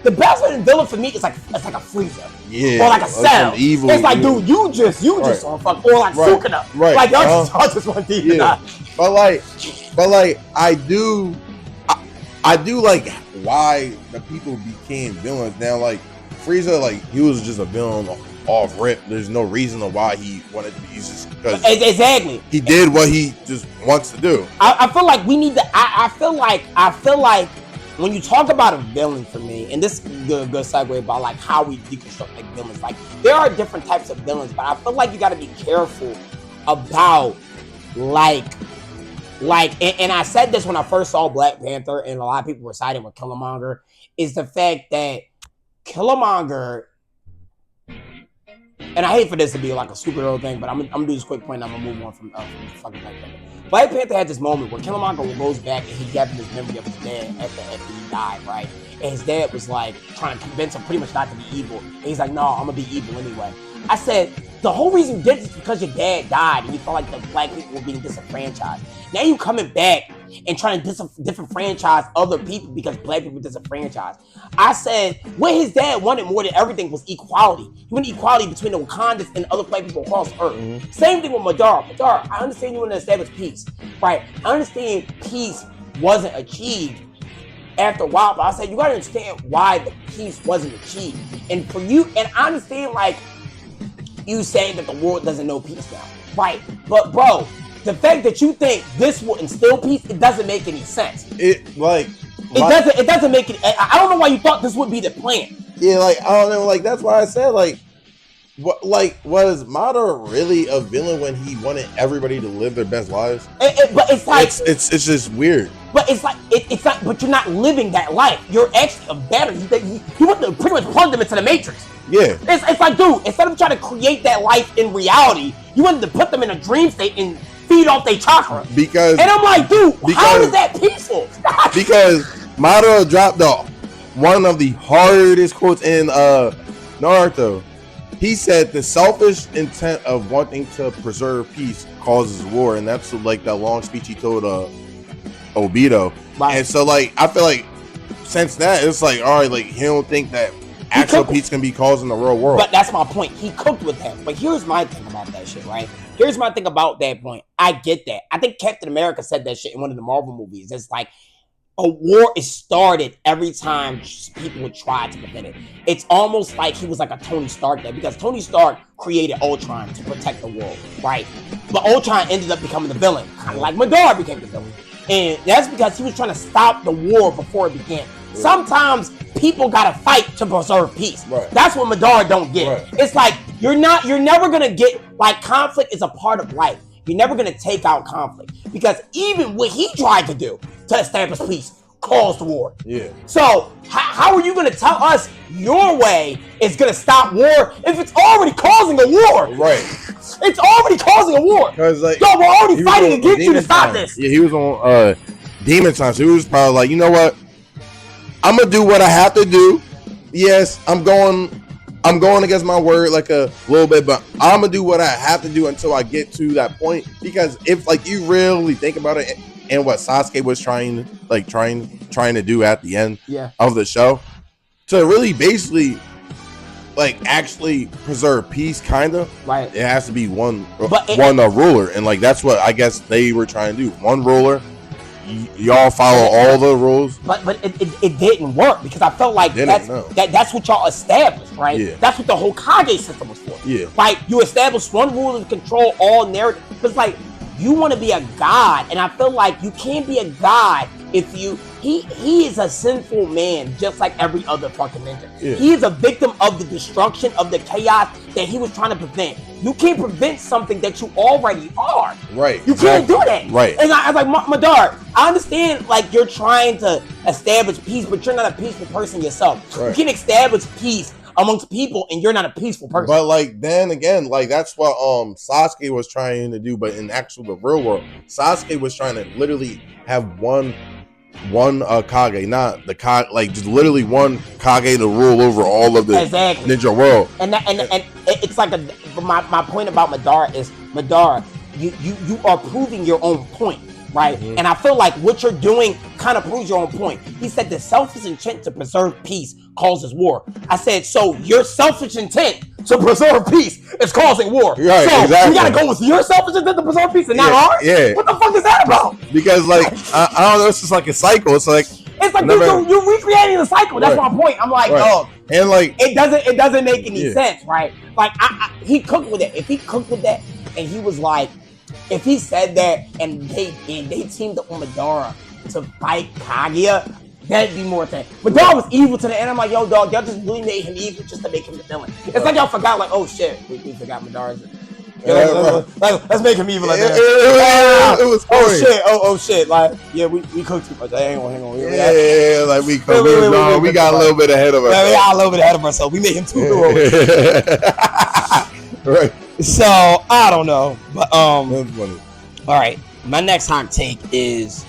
[SPEAKER 2] The best written villain for me is like a Frieza.
[SPEAKER 3] Yeah.
[SPEAKER 2] Or like a Cell. It's like, dude, you just on fuck. Or like Sukuna.
[SPEAKER 3] Right.
[SPEAKER 2] Like y'all just want to
[SPEAKER 3] But like I do like why the people became villains. Now like Frieza, like he was just a villain off rip. There's no reason why he wanted to use this because
[SPEAKER 2] exactly
[SPEAKER 3] he did what he just wants to do.
[SPEAKER 2] I feel like we need to I feel like when you talk about a villain for me, and this is a good segue about like how we deconstruct like villains, like there are different types of villains, but I feel like you got to be careful about and I said this when I first saw Black Panther, and a lot of people were siding with Killmonger, is the fact that Killmonger, and I hate for this to be like a superhero thing, but I'm gonna do this quick point and I'm gonna move on from fucking Black Panther. Black Panther had this moment where Killmonger goes back and he gathered his memory of his dad after he died, right? And his dad was like trying to convince him pretty much not to be evil. And he's like, no, I'm gonna be evil anyway. I said, the whole reason you did this is because your dad died and you felt like the black people were being disenfranchised. Now you coming back and trying to disenfranchise other people because black people disenfranchised. I said, what his dad wanted more than everything was equality. He wanted equality between the Wakandans and other black people across Earth. Mm-hmm. Same thing with Madara. Madara, I understand you want to establish peace, right? I understand peace wasn't achieved after a while, but I said, you gotta understand why the peace wasn't achieved. And for you, and I understand like, you saying that the world doesn't know peace now, right? But bro, the fact that you think this will instill peace, it doesn't make any sense.
[SPEAKER 3] It
[SPEAKER 2] doesn't make it. I don't know why you thought this would be the plan.
[SPEAKER 3] Yeah, like I don't know, like that's why I said like, what like was Madara really a villain when he wanted everybody to live their best lives?
[SPEAKER 2] But it's like
[SPEAKER 3] it's just weird.
[SPEAKER 2] But it's like it's not. But you're not living that life. You're actually a better. You want to pretty much plug them into the Matrix.
[SPEAKER 3] Yeah.
[SPEAKER 2] It's like, dude, instead of trying to create that life in reality, you wanted to put them in a dream state and feed off their chakra. And I'm like, dude, how is that peaceful?
[SPEAKER 3] Because Madara dropped off one of the hardest quotes in Naruto. He said the selfish intent of wanting to preserve peace causes war, and that's like that long speech he told Obito. Right. And so like I feel like since that it's like all right, like he don't think that actual peace can be caused in the real world.
[SPEAKER 2] But that's my point. He cooked with him. But here's my thing about that shit, right? Here's my thing about that point. I get that. I think Captain America said that shit in one of the Marvel movies. It's like a war is started every time people would try to prevent it. It's almost like he was like a Tony Stark there, because Tony Stark created Ultron to protect the world, right? But Ultron ended up becoming the villain, kind of like Madar became the villain. And that's because he was trying to stop the war before it began. Right. Sometimes people gotta fight to preserve peace.
[SPEAKER 3] Right.
[SPEAKER 2] That's what Madar don't get.
[SPEAKER 3] Right.
[SPEAKER 2] It's like you're never gonna get, like, conflict is a part of life. You're never gonna take out conflict, because even what he tried to do to establish peace caused war.
[SPEAKER 3] Yeah.
[SPEAKER 2] So how are you gonna tell us your way is gonna stop war if it's already causing a war?
[SPEAKER 3] Right.
[SPEAKER 2] It's already causing a war.
[SPEAKER 3] Because like,
[SPEAKER 2] yo, we're already fighting against you to stop this.
[SPEAKER 3] Yeah, he was on Demon Time, so he was probably like, you know what? I'm gonna do what I have to do. Yes, I'm going against my word like a little bit, but I'm gonna do what I have to do until I get to that point. Because if like you really think about it, and what Sasuke was trying to do at the end of the show, to really basically like actually preserve peace, kind of, right? It has to be one ruler, and like that's what I guess they were trying to do. One ruler. Y'all follow all the rules, but it didn't work, because I felt like that's what y'all established, right? Yeah. That's what the whole Kage system was for. Yeah, like you establish one ruler to control all narrative. It's like you want to be a god, and I feel like you can't be a god if he is a sinful man, just like every other fucking ninja. Yeah. He is a victim of the destruction, of the chaos that he was trying to prevent. You can't prevent something that you already are. Right. You can't do that. Right. And I was like, Madar, I understand, like, you're trying to establish peace, but you're not a peaceful person yourself. Right. You can't establish peace amongst people and you're not a peaceful person. But like then again, like that's what Sasuke was trying to do, but in the real world, Sasuke was trying to literally have one Kage, not the Kage, like just literally one Kage to rule over all of the ninja world. And it's like my point about Madara is, Madara, you are proving your own point, right? Mm-hmm. And I feel like what you're doing kind of proves your own point. He said the selfish intent to preserve peace causes war. I said, so your selfish intent to preserve peace is causing war. Right, so exactly. You gotta go with your selfish intent to preserve peace and not ours? Yeah. What the fuck is that about? Because like I don't know, it's just like a cycle. It's like you're recreating the cycle. That's my point. I'm like, oh, and like it doesn't make any sense, right? Like he cooked with it. If he cooked with that and he was like, if he said that and they teamed up with Madara to fight Kaguya, that'd be more thing. Madara was evil to the end. I'm like, yo, dog, y'all just really made him evil just to make him the villain. It's like y'all forgot, like, oh shit, we forgot Madara's. Let's make him evil like that. It was funny. Oh shit, like, yeah, we cooked too much. Hang on. Yeah, like we cooked. We got a little bit ahead of ourselves. Yeah, we got a little bit ahead of ourselves. We made him too good. Right. So I don't know, but that's funny. All right, my next hot take is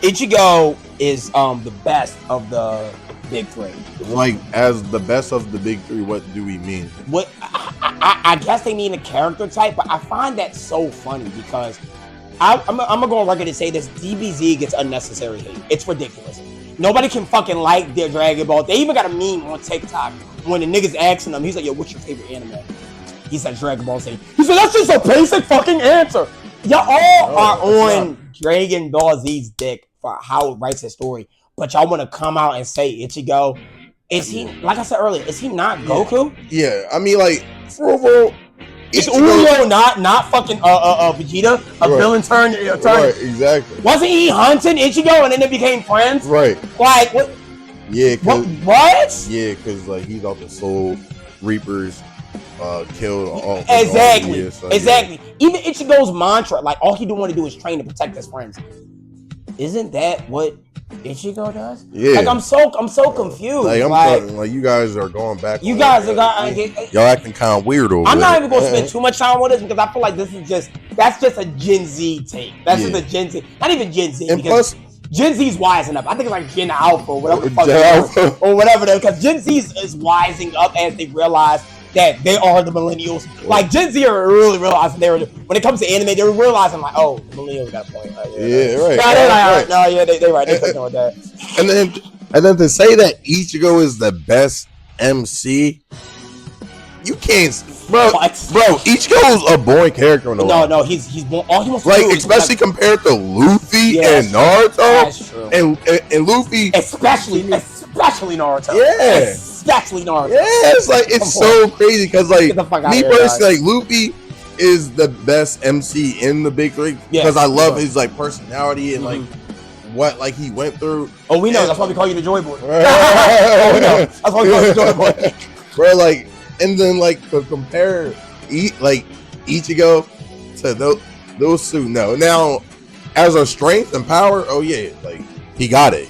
[SPEAKER 3] Ichigo is the best of the big three. Like, as the best of the big three, what do we mean? What I guess they mean a character type, but I find that so funny because I'm gonna go on record and say this: DBZ gets unnecessary hate. It's ridiculous. Nobody can fucking like their Dragon Ball. They even got a meme on TikTok when the niggas asking him, he's like, yo, what's your favorite anime? He said Dragon Ball Z. He said, that's just a basic fucking answer. Y'all all are on Dragon Ball Z's dick for how it writes his story. But y'all want to come out and say Ichigo. Is he, like I said earlier, is he not Goku? Yeah, I mean, like, for real. Is Urio not fucking Vegeta? A villain turn? Right, exactly. Wasn't he hunting Ichigo and then they became friends? Right. Like, what? Yeah. What? Yeah, because, like, he's off the Soul Reapers. Killed all exactly. Exactly. Yeah. Even Ichigo's mantra, like, all he do want to do is train to protect his friends. Isn't that what Ichigo does? Yeah. Like, I'm so confused. Like, I'm talking, like, you guys are going back. You guys are y'all acting kind of weird over. I'm not even gonna spend too much time on this because I feel like that's just a Gen Z take. That's just a Gen Z, not even Gen Z. And plus, Gen Z's wising up. I think it's like Gen Alpha or whatever the fuck or whatever. Because Gen Z is wising up as they realize that they are the millennials. Like, Gen Z are really realizing when it comes to anime, they're realizing, like, oh, the millennials got a point. Right? They right. They're thinking with that. And then to say that Ichigo is the best MC you can't, bro.
[SPEAKER 2] What?
[SPEAKER 3] Bro, Ichigo's a boring character in the world.
[SPEAKER 2] No, he's all he wants to
[SPEAKER 3] Like,
[SPEAKER 2] do is
[SPEAKER 3] especially compared to Luffy and Naruto.
[SPEAKER 2] That's true.
[SPEAKER 3] And Luffy,
[SPEAKER 2] especially Naruto.
[SPEAKER 3] Yeah.
[SPEAKER 2] Especially Naruto.
[SPEAKER 3] Yeah, it's like it's so crazy because like
[SPEAKER 2] Get the fuck outta
[SPEAKER 3] me
[SPEAKER 2] here,
[SPEAKER 3] personally, like Luffy is the best MC in the big three because I love his like personality and like what like he went through.
[SPEAKER 2] Oh, we know. That's why we call you the Joy Boy.
[SPEAKER 3] Oh,
[SPEAKER 2] we know. That's why we call you the Joy Boy.
[SPEAKER 3] Bro, like, and then like to compare Ichigo to those two, no. Now, as a strength and power, oh yeah, like he got it.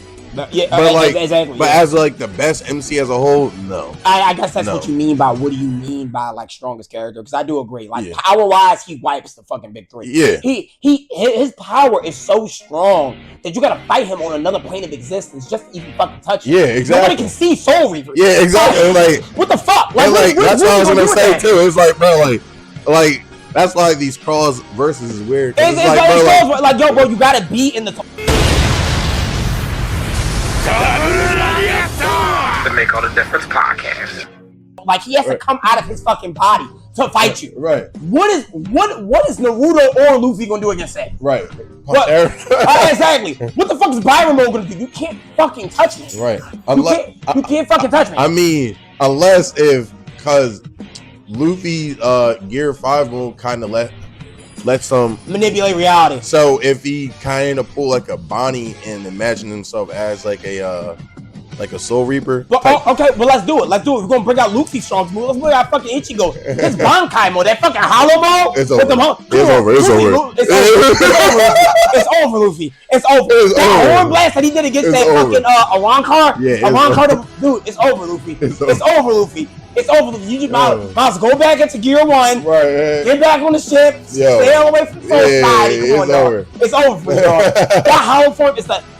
[SPEAKER 2] Yeah,
[SPEAKER 3] but like,
[SPEAKER 2] exactly.
[SPEAKER 3] But as like the best MC as a whole, no.
[SPEAKER 2] I guess that's what you mean by what do you mean by like strongest character? Because I do agree. Like power wise, he wipes the fucking big three.
[SPEAKER 3] Yeah.
[SPEAKER 2] His power is so strong that you gotta fight him on another plane of existence just to even fucking touch him.
[SPEAKER 3] Yeah, exactly.
[SPEAKER 2] Nobody can see Soul Reaver.
[SPEAKER 3] Yeah, exactly. Like
[SPEAKER 2] what the fuck?
[SPEAKER 3] Like that's what I was gonna say too. It's like, bro, like that's why these Cross versus is weird.
[SPEAKER 2] It's like, yo, bro, you gotta be in the.
[SPEAKER 4] The Make All the Difference podcast.
[SPEAKER 2] Like he has to come out of his fucking body to fight you.
[SPEAKER 3] Right.
[SPEAKER 2] What is Naruto or Luffy gonna do against that?
[SPEAKER 3] Right.
[SPEAKER 2] Exactly. What the fuck is Byron gonna do? You can't fucking touch me.
[SPEAKER 3] Right.
[SPEAKER 2] You can't fucking touch me.
[SPEAKER 3] I mean, because Luffy's Gear 5 will kind of let some
[SPEAKER 2] manipulate reality.
[SPEAKER 3] So if he kind of pull like a Bonnie and imagine himself as like a Soul Reaper.
[SPEAKER 2] Okay, well let's do it. We're gonna bring out Luffy's strong move. Let's bring out fucking Ichigo. His Bankai mode, that fucking hollow mode.
[SPEAKER 3] It's over.
[SPEAKER 2] It's over, Luffy. It's over. That horn blast that he did against that fucking Arankar.
[SPEAKER 3] Yeah,
[SPEAKER 2] dude, it's over, Luffy. It's over, Luffy. It's over, Luffy. You just might go back into Gear 1.
[SPEAKER 3] Right.
[SPEAKER 2] Get back on the ship. Stay away from the Soul Society. Come on, dog. It's over for you, dog.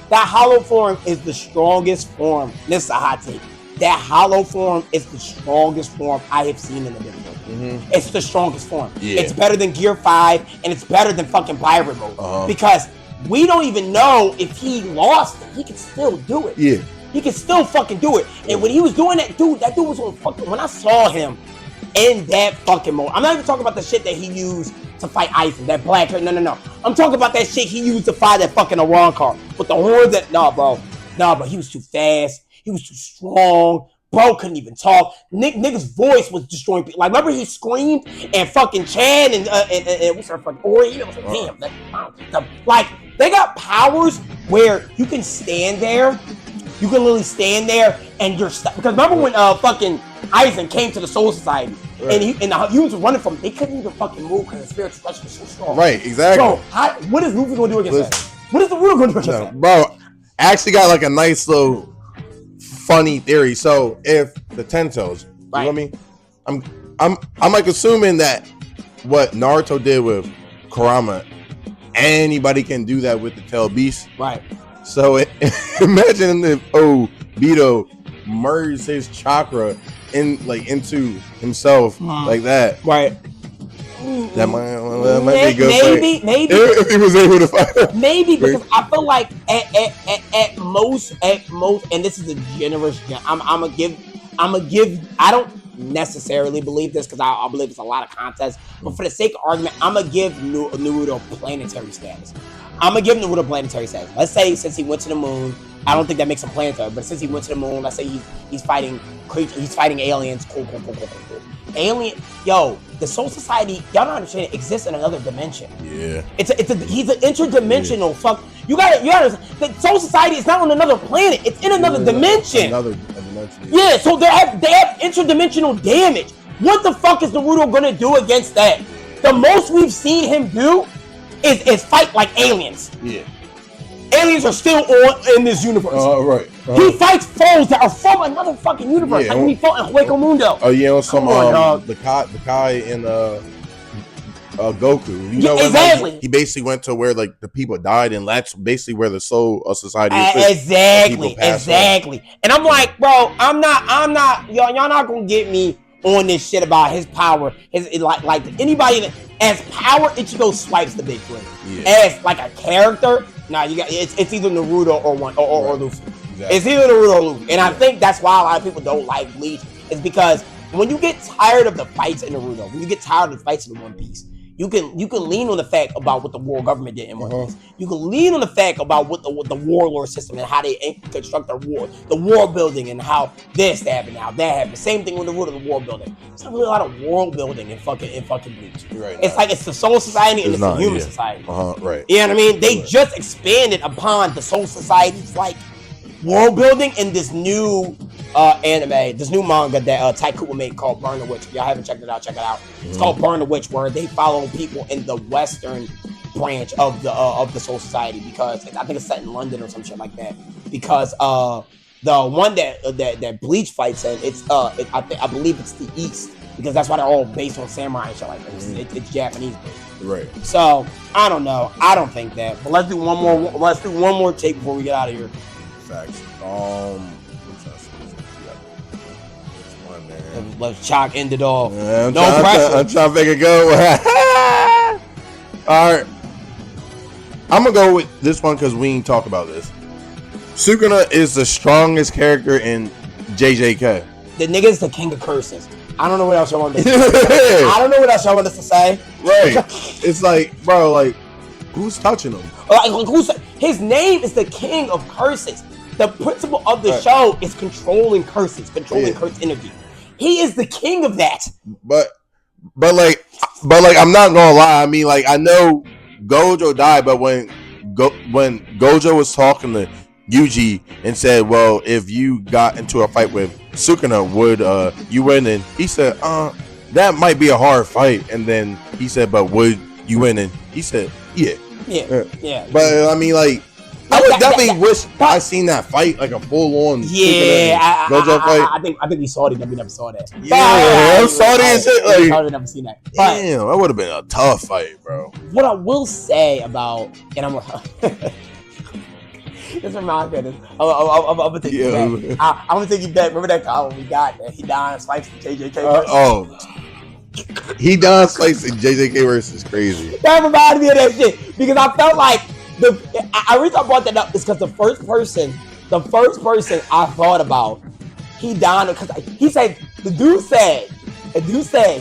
[SPEAKER 2] That hollow form is the strongest form. This is a hot take. That hollow form is the strongest form I have seen in the video. Mm-hmm. It's the strongest form. Yeah. It's better than Gear 5, and it's better than fucking Byron mode. Because we don't even know if he lost it. He can still do it.
[SPEAKER 3] Yeah.
[SPEAKER 2] He can still fucking do it. And when he was doing that dude was on fucking, when I saw him in that fucking mode, I'm not even talking about the shit that he used to fight Aizen, that black hair. No. I'm talking about that shit he used to fight that fucking Arankar. With the horns that, bro, he was too fast. He was too strong. Bro couldn't even talk. Nigga's voice was destroying people. Like, remember he screamed and fucking Chan and what's her fucking Ori? I was like, damn. Like, they got powers where you can stand there. You can literally stand there and you're stuck. Because remember when fucking Aizen came to the Soul Society and the humans were running from him, they couldn't even fucking move because the spiritual touch was so strong.
[SPEAKER 3] Right, exactly.
[SPEAKER 2] So, what is Luffy going to do against that? What is the Naruto going to do against that?
[SPEAKER 3] Bro, I actually got like a nice little funny theory. So if the Tentos, you know what I mean? I'm like assuming that what Naruto did with Kurama, anybody can do that with the Tail Beast.
[SPEAKER 2] Right.
[SPEAKER 3] So imagine if Obito merged his chakra into himself like that.
[SPEAKER 2] Right.
[SPEAKER 3] That might be good.
[SPEAKER 2] Maybe
[SPEAKER 3] if he was able to fight.
[SPEAKER 2] Maybe because I feel like at most, and this is a generous. I'm gonna give. I don't necessarily believe this because I believe it's a lot of context. But for the sake of argument, I'm gonna give Naruto planetary status. Let's say since he went to the moon, I don't think that makes him planetary. But since he went to the moon, let's say he's fighting creatures, he's fighting aliens. Cool. Alien, the Soul Society, y'all don't understand, it exists in another dimension.
[SPEAKER 3] Yeah.
[SPEAKER 2] He's an interdimensional fuck. You gotta understand, the Soul Society is not on another planet. It's in another dimension.
[SPEAKER 3] Another dimension.
[SPEAKER 2] Yeah, so they have interdimensional damage. What the fuck is Naruto gonna do against that? The most we've seen him do is fight like aliens.
[SPEAKER 3] Yeah.
[SPEAKER 2] Aliens are still in this universe.
[SPEAKER 3] Right.
[SPEAKER 2] He fights foes that are from another fucking universe. Like when he fought in Hueco Mundo.
[SPEAKER 3] Oh yeah, on some the Kai and Goku. You know,
[SPEAKER 2] exactly.
[SPEAKER 3] He basically went to where like the people died, and that's basically where the Soul Society is.
[SPEAKER 2] Exactly. And I'm like, bro, I'm not. Y'all not gonna get me on this shit about his power. His like anybody that as power, Ichigo swipes the big three. Yeah. As like a character. Nah, you got it's either Naruto or Luffy. Exactly. It's either Naruto or Luffy, and I think that's why a lot of people don't like Bleach. Is because when you get tired of the fights in Naruto, when you get tired of the fights in One Piece, you can lean on the fact about what the world government did in One Piece. You can lean on the fact about what the warlord system and how they construct the war building and how this happened, how that happened. Same thing with the root of the war building. It's not really a lot of world building in fucking Bleach.
[SPEAKER 3] Right.
[SPEAKER 2] It's like it's the Soul Society and it's the Human Society.
[SPEAKER 3] Right.
[SPEAKER 2] You know what I mean? They just expanded upon the Soul Society's like world building in this new anime, this new manga that Taikuba made called Burn the Witch. If y'all haven't checked it out, check it out. It's called Burn the Witch, where they follow people in the western branch of the Soul Society, because I think it's set in London or some shit like that. Because the one that Bleach fights in, I believe it's the East, because that's why they're all based on samurai and shit like that. It's Japanese based.
[SPEAKER 3] Right.
[SPEAKER 2] So I don't know. I don't think that. But let's do one more. Let's do one more take before we get out of here.
[SPEAKER 3] Facts.
[SPEAKER 2] Let's Chalk end it off.
[SPEAKER 3] Yeah,
[SPEAKER 2] no pressure.
[SPEAKER 3] I'm trying to make it go. All right. I'm going to go with this one because we ain't talk about this. Sukuna is the strongest character in JJK.
[SPEAKER 2] The nigga's the king of curses. I don't know what else y'all want to say. I don't know what else y'all want us to say.
[SPEAKER 3] Right. It's like, bro, like, who's touching him?
[SPEAKER 2] Like, his name is the king of curses. The principle of the show is controlling curses, controlling curse energy. He is the king of that. But
[SPEAKER 3] like, I'm not gonna lie. I mean, like, I know Gojo died, but when Gojo was talking to Yuji and said, "Well, if you got into a fight with Sukuna, would you win?" And he said, that might be a hard fight." And then he said, "But would you win?" And he said, "Yeah." But I mean, like, I would definitely wish I seen that fight, like a full-on Gojo fight.
[SPEAKER 2] I think we saw it, but we never saw that.
[SPEAKER 3] Yeah, saw that shit. Like,
[SPEAKER 2] probably never seen that.
[SPEAKER 3] Damn, that would have been a tough fight, bro.
[SPEAKER 2] What I will say about, and I'm this reminds me of this. I'm gonna take you back. I'm gonna take you back. Remember that call we got that he died and swipes the JJK?
[SPEAKER 3] He done slicing JJK versus crazy.
[SPEAKER 2] That reminded me of that shit because I felt like I reason I brought that up is because the first person I thought about, he down because the dude said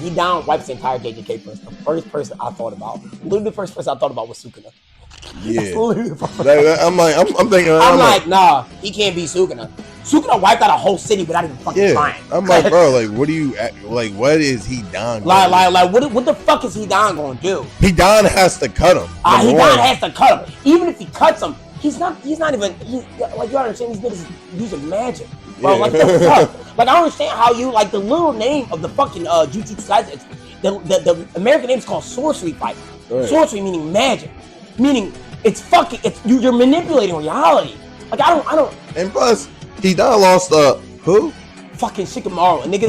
[SPEAKER 2] he down wipes the entire JJK first. The first person I thought about, literally the first person I thought about was Sukuna.
[SPEAKER 3] Yeah, I'm thinking.
[SPEAKER 2] I'm like, nah, he can't be Sukuna. Sukuna wiped out a whole city without even fucking trying.
[SPEAKER 3] I'm like, bro, like, what do you like? What is he done?
[SPEAKER 2] Like, what the fuck is he down gonna do?
[SPEAKER 3] He down has to cut him.
[SPEAKER 2] He down has to cut him. Even if he cuts him, he's not even. Like, you understand? These niggas is using magic, bro. Like, the fuck? Like, I don't understand how you like the little name of the fucking Jujutsu Kaisen. The American name is called Sorcery Fight. Right. Sorcery meaning magic, meaning you're manipulating reality. Like, I don't.
[SPEAKER 3] And plus, he done lost who?
[SPEAKER 2] Fucking Shikamaru. A nigga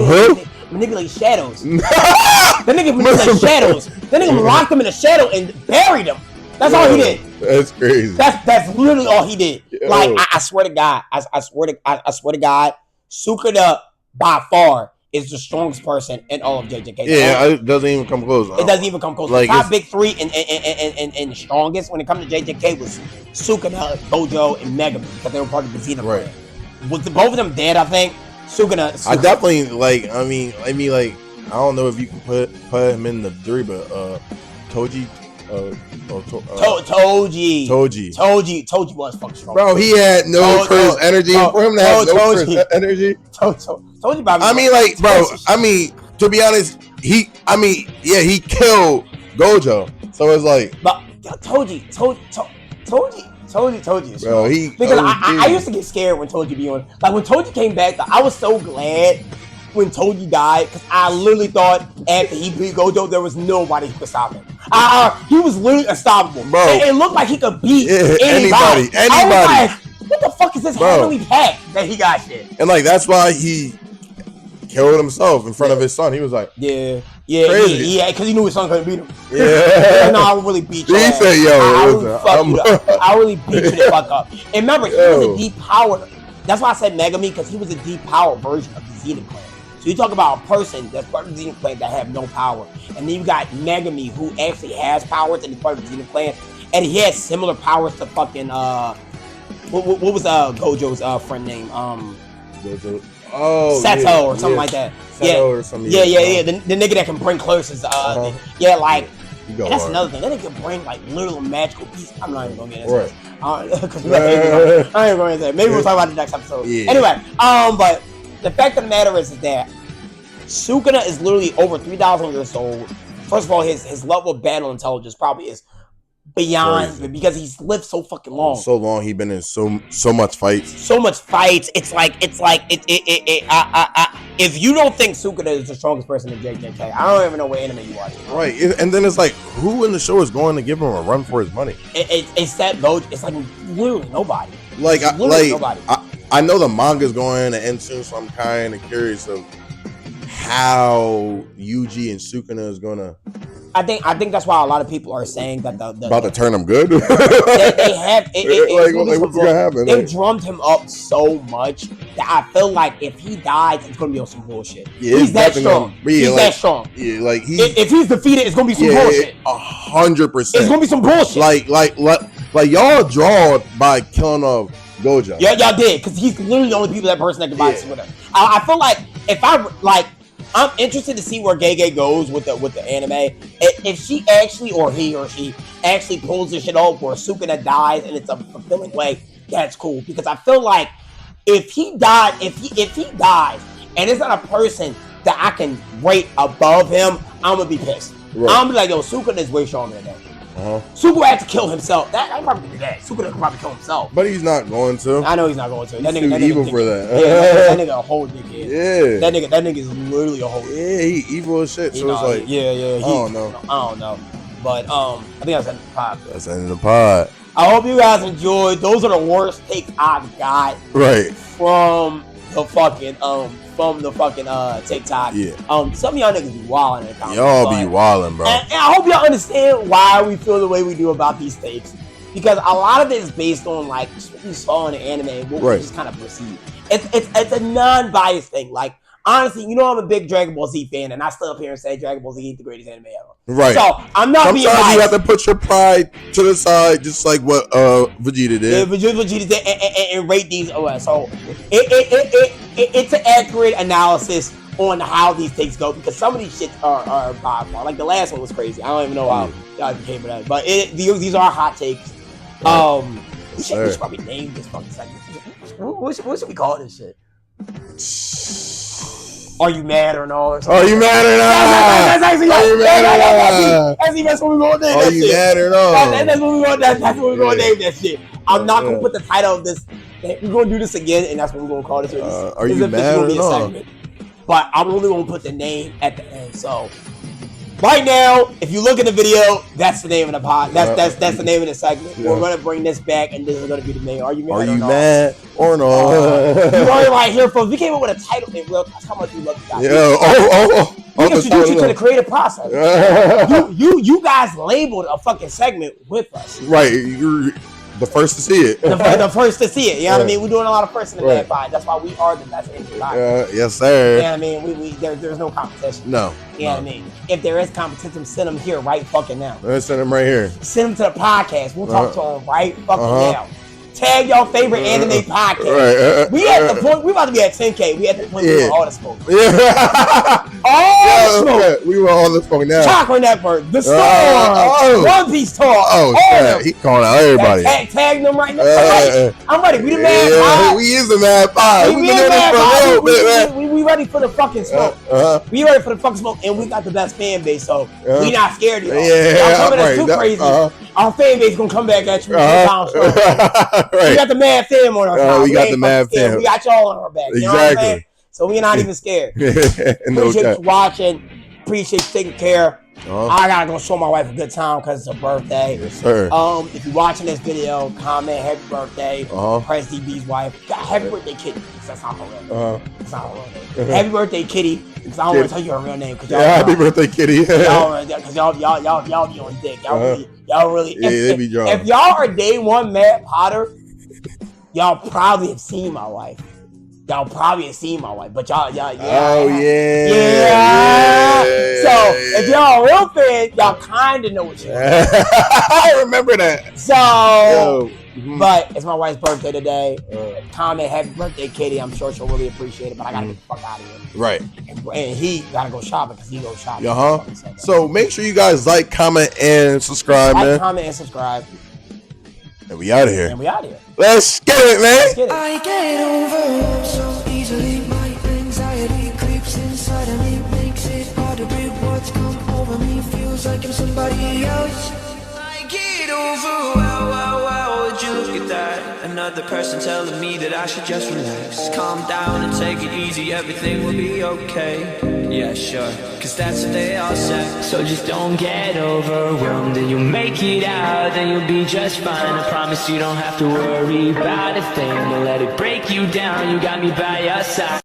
[SPEAKER 2] manipulate shadows. That nigga manipulate shadows. That nigga locked him in a shadow and buried him. That's all he did.
[SPEAKER 3] That's crazy.
[SPEAKER 2] That's literally all he did. Yo. Like, I swear to God, I swear to God, Sukuna by far is the strongest person in all of JJK.
[SPEAKER 3] Yeah, it doesn't even come close.
[SPEAKER 2] It doesn't even come close. Like, the top big three and the strongest when it comes to JJK was Sukuna, Gojo, and Megami, because they were part of the Xena clan. Was both of them dead? I think Sukuna.
[SPEAKER 3] I definitely like. I mean, like, I don't know if you can put him in the three, but Toji. Toji was fucking strong. Bro, he had no curse energy. For him to have no curse energy.
[SPEAKER 2] Toji,
[SPEAKER 3] I mean, like, bro. I mean, to be honest, he killed Gojo. So it's like,
[SPEAKER 2] but Toji is
[SPEAKER 3] bro,
[SPEAKER 2] because I used to get scared when Toji be on. Like, when Toji came back, I was so glad when Toji died, because I literally thought after he beat Gojo, there was nobody who could stop him. He was literally unstoppable, bro. It looked like he could beat anybody. I was like, what the fuck is this heavenly pack that he got shit?
[SPEAKER 3] And like, that's why he killed himself in front of his son. He was like,
[SPEAKER 2] yeah, because he knew his son couldn't beat him.
[SPEAKER 3] Yeah.
[SPEAKER 2] No, I would really beat you.
[SPEAKER 3] He said,
[SPEAKER 2] I really beat you the fuck up. And remember, he was a deep power. That's why I said Megami, because he was a deep power version of the Xena clan. So you talk about a person that's part of the Xena clan that have no power. And then you got Megami, who actually has powers and is part of the Xena clan. And he has similar powers to fucking, what was Gojo's friend name?
[SPEAKER 3] Gojo.
[SPEAKER 2] Sato or something like that.
[SPEAKER 3] Sato or something.
[SPEAKER 2] Yeah. The nigga that can bring curses. Yeah, like. And that's another thing. That nigga can bring like literal magical pieces. I'm not even gonna get into it. I ain't going into it. Maybe we'll talk about it next episode. Yeah. Anyway, but the fact of the matter is that Sukuna is literally over 3,000 years old. First of all, his level of battle intelligence probably is beyond because he's lived so fucking long.
[SPEAKER 3] So long, he's been in so much fights. So much
[SPEAKER 2] fights. It's like if you don't think Sukuna is the strongest person in JJK, I don't even know what anime you watch.
[SPEAKER 3] Right, and then it's like, who in the show is going to give him a run for his money?
[SPEAKER 2] It's that Gojo. It's like literally nobody.
[SPEAKER 3] Nobody. I know the manga's going to end soon, so I'm kind of curious of how Yuji and Sukuna is gonna.
[SPEAKER 2] I think that's why a lot of people are saying that
[SPEAKER 3] about to turn him good.
[SPEAKER 2] they have what's gonna happen? They've drummed him up so much that I feel like if he dies, it's gonna be on some bullshit. Yeah, he's that strong. He's that strong. Yeah, like if he's defeated, it's gonna be some bullshit.
[SPEAKER 3] 100%.
[SPEAKER 2] It's gonna be some bullshit.
[SPEAKER 3] Like y'all draw by killing off Gojo.
[SPEAKER 2] Yeah, y'all did because he's literally the only person that can buy this with him. I feel like if I'm interested to see where Gege goes with the anime. If she actually, or he or she actually pulls this shit off where Sukuna dies and it's a fulfilling way, that's cool. Because I feel like if he dies and it's not a person that I can rate above him, I'm gonna be pissed. Right. I'm gonna be like, yo, Sukuna is way stronger than that. Sukuna had to kill himself. That probably be that. Sukuna could probably kill himself.
[SPEAKER 3] But he's not going to.
[SPEAKER 2] I know he's not going to. That
[SPEAKER 3] nigga too evil for that.
[SPEAKER 2] Yeah, that nigga a whole dickhead.
[SPEAKER 3] Yeah.
[SPEAKER 2] That nigga is literally a whole dickhead.
[SPEAKER 3] Yeah, he evil as shit. So it's like,
[SPEAKER 2] I
[SPEAKER 3] don't know.
[SPEAKER 2] But I think that's the end of the pod.
[SPEAKER 3] That's the end of the pod.
[SPEAKER 2] I hope you guys enjoyed. Those are the worst takes I've got.
[SPEAKER 3] Right.
[SPEAKER 2] From the fucking TikTok. Yeah. Some of y'all niggas be wilding in the comments.
[SPEAKER 3] Y'all be wilding, bro.
[SPEAKER 2] And I hope y'all understand why we feel the way we do about these tapes. Because a lot of it is based on like what we saw in the anime and what we just kind of perceive. It's a non-biased thing. Like honestly, you know I'm a big Dragon Ball Z fan, and I stood up here and say Dragon Ball Z is the greatest anime ever.
[SPEAKER 3] Right.
[SPEAKER 2] So I'm not being biased.
[SPEAKER 3] Sometimes you have to put your pride to the side, just like what Vegeta did.
[SPEAKER 2] Yeah, Vegeta did, and rate these. So it's an accurate analysis on how these takes go, because some of these shits are by far. Like the last one was crazy. I don't even know how y'all came with that, but these are hot takes. We should probably name this fucking segment. What should we call this shit? Are you mad or no?
[SPEAKER 3] Are you mad or not?
[SPEAKER 2] That's what we're going to name that shit. Are you mad or no? That's what we're going to name that shit. I'm not going to put the title of this. We're going to do this again, and that's what we're going to call this.
[SPEAKER 3] Are you mad or no?
[SPEAKER 2] But I'm only going to put the name at the end. So right now, if you look at the video, that's the name of the pod. That's the name of the segment. Yeah. We're going to bring this back, and this is going to be the name. Are you mad or no? You already right here, folks. We came up with a title. That's how much we love you guys.
[SPEAKER 3] Yeah.
[SPEAKER 2] We introduced you to the creative process. You guys labeled a fucking segment with us.
[SPEAKER 3] Right. You're the first to see it.
[SPEAKER 2] the first to see it. You know what I mean? We're doing a lot of first in the MadPod. That's why we are the best in the podcast.
[SPEAKER 3] Yes, sir.
[SPEAKER 2] You know what I mean? There's no competition.
[SPEAKER 3] No.
[SPEAKER 2] You know what I mean? If there is competition, send them here right fucking now.
[SPEAKER 3] Let's send them right here.
[SPEAKER 2] Send them to the podcast. We'll talk to them right fucking now. Tag your favorite anime podcast. We at the point, we about to be at 10K. We at the point we want all the smoke. All the smoke.
[SPEAKER 3] We want all the smoke now.
[SPEAKER 2] Chocolate Network, The Storm, One Piece Talk.
[SPEAKER 3] Oh, shit. He calling out everybody.
[SPEAKER 2] Tag them right now. I'm ready. We the MadPod.
[SPEAKER 3] We is the MadPod.
[SPEAKER 2] We ready for the fucking smoke. We ready for the fucking smoke, and we got the best fan base, so we not scared of y'all. Y'all coming at us too crazy. Our fan base gonna come back at you. Right. We got the Mad Fam on our side.
[SPEAKER 3] We got the Mad Fam.
[SPEAKER 2] We got y'all on our back. You know what I'm saying? So we're not even scared. Appreciate you watching. Appreciate you taking care. I gotta go show my wife a good time because it's her birthday.
[SPEAKER 3] Yes, sir.
[SPEAKER 2] If you're watching this video, comment happy birthday. Press DB's wife. Happy birthday, Kitty. That's not her real name. That's not her real name. Happy birthday, Kitty. Because I don't want to tell you her real name.
[SPEAKER 3] Happy birthday, Kitty.
[SPEAKER 2] Because y'all be on dick. Y'all really.
[SPEAKER 3] They be drunk.
[SPEAKER 2] If y'all are day one Mad Potter, y'all probably have seen my wife. y'all probably ain't seen my wife, but y'all, yeah.
[SPEAKER 3] Oh yeah.
[SPEAKER 2] So if y'all real fans, y'all kind of know what she is.
[SPEAKER 3] I remember that.
[SPEAKER 2] So, but it's my wife's birthday today. Comment happy birthday, Katie. I'm sure she'll really appreciate it, but I gotta get the fuck out of here.
[SPEAKER 3] Right.
[SPEAKER 2] And he gotta go shopping because he goes shopping.
[SPEAKER 3] So make sure you guys like, comment, and subscribe, man.
[SPEAKER 2] Comment, and subscribe.
[SPEAKER 3] And we out of here. Let's get it, man.
[SPEAKER 2] Let's get it.
[SPEAKER 5] I get over so easily. My anxiety creeps inside of me, makes it hard to breathe. What's come over me feels like I'm somebody else. I get over. Wow, would you look at that? Another person telling me that I should just relax, calm down and take it easy. Everything will be okay. Yeah, sure, cause that's what they all say. So just don't get overwhelmed, and you'll make it out, then you'll be just fine. I promise you don't have to worry about a thing. Don't let it break you down, you got me by your side.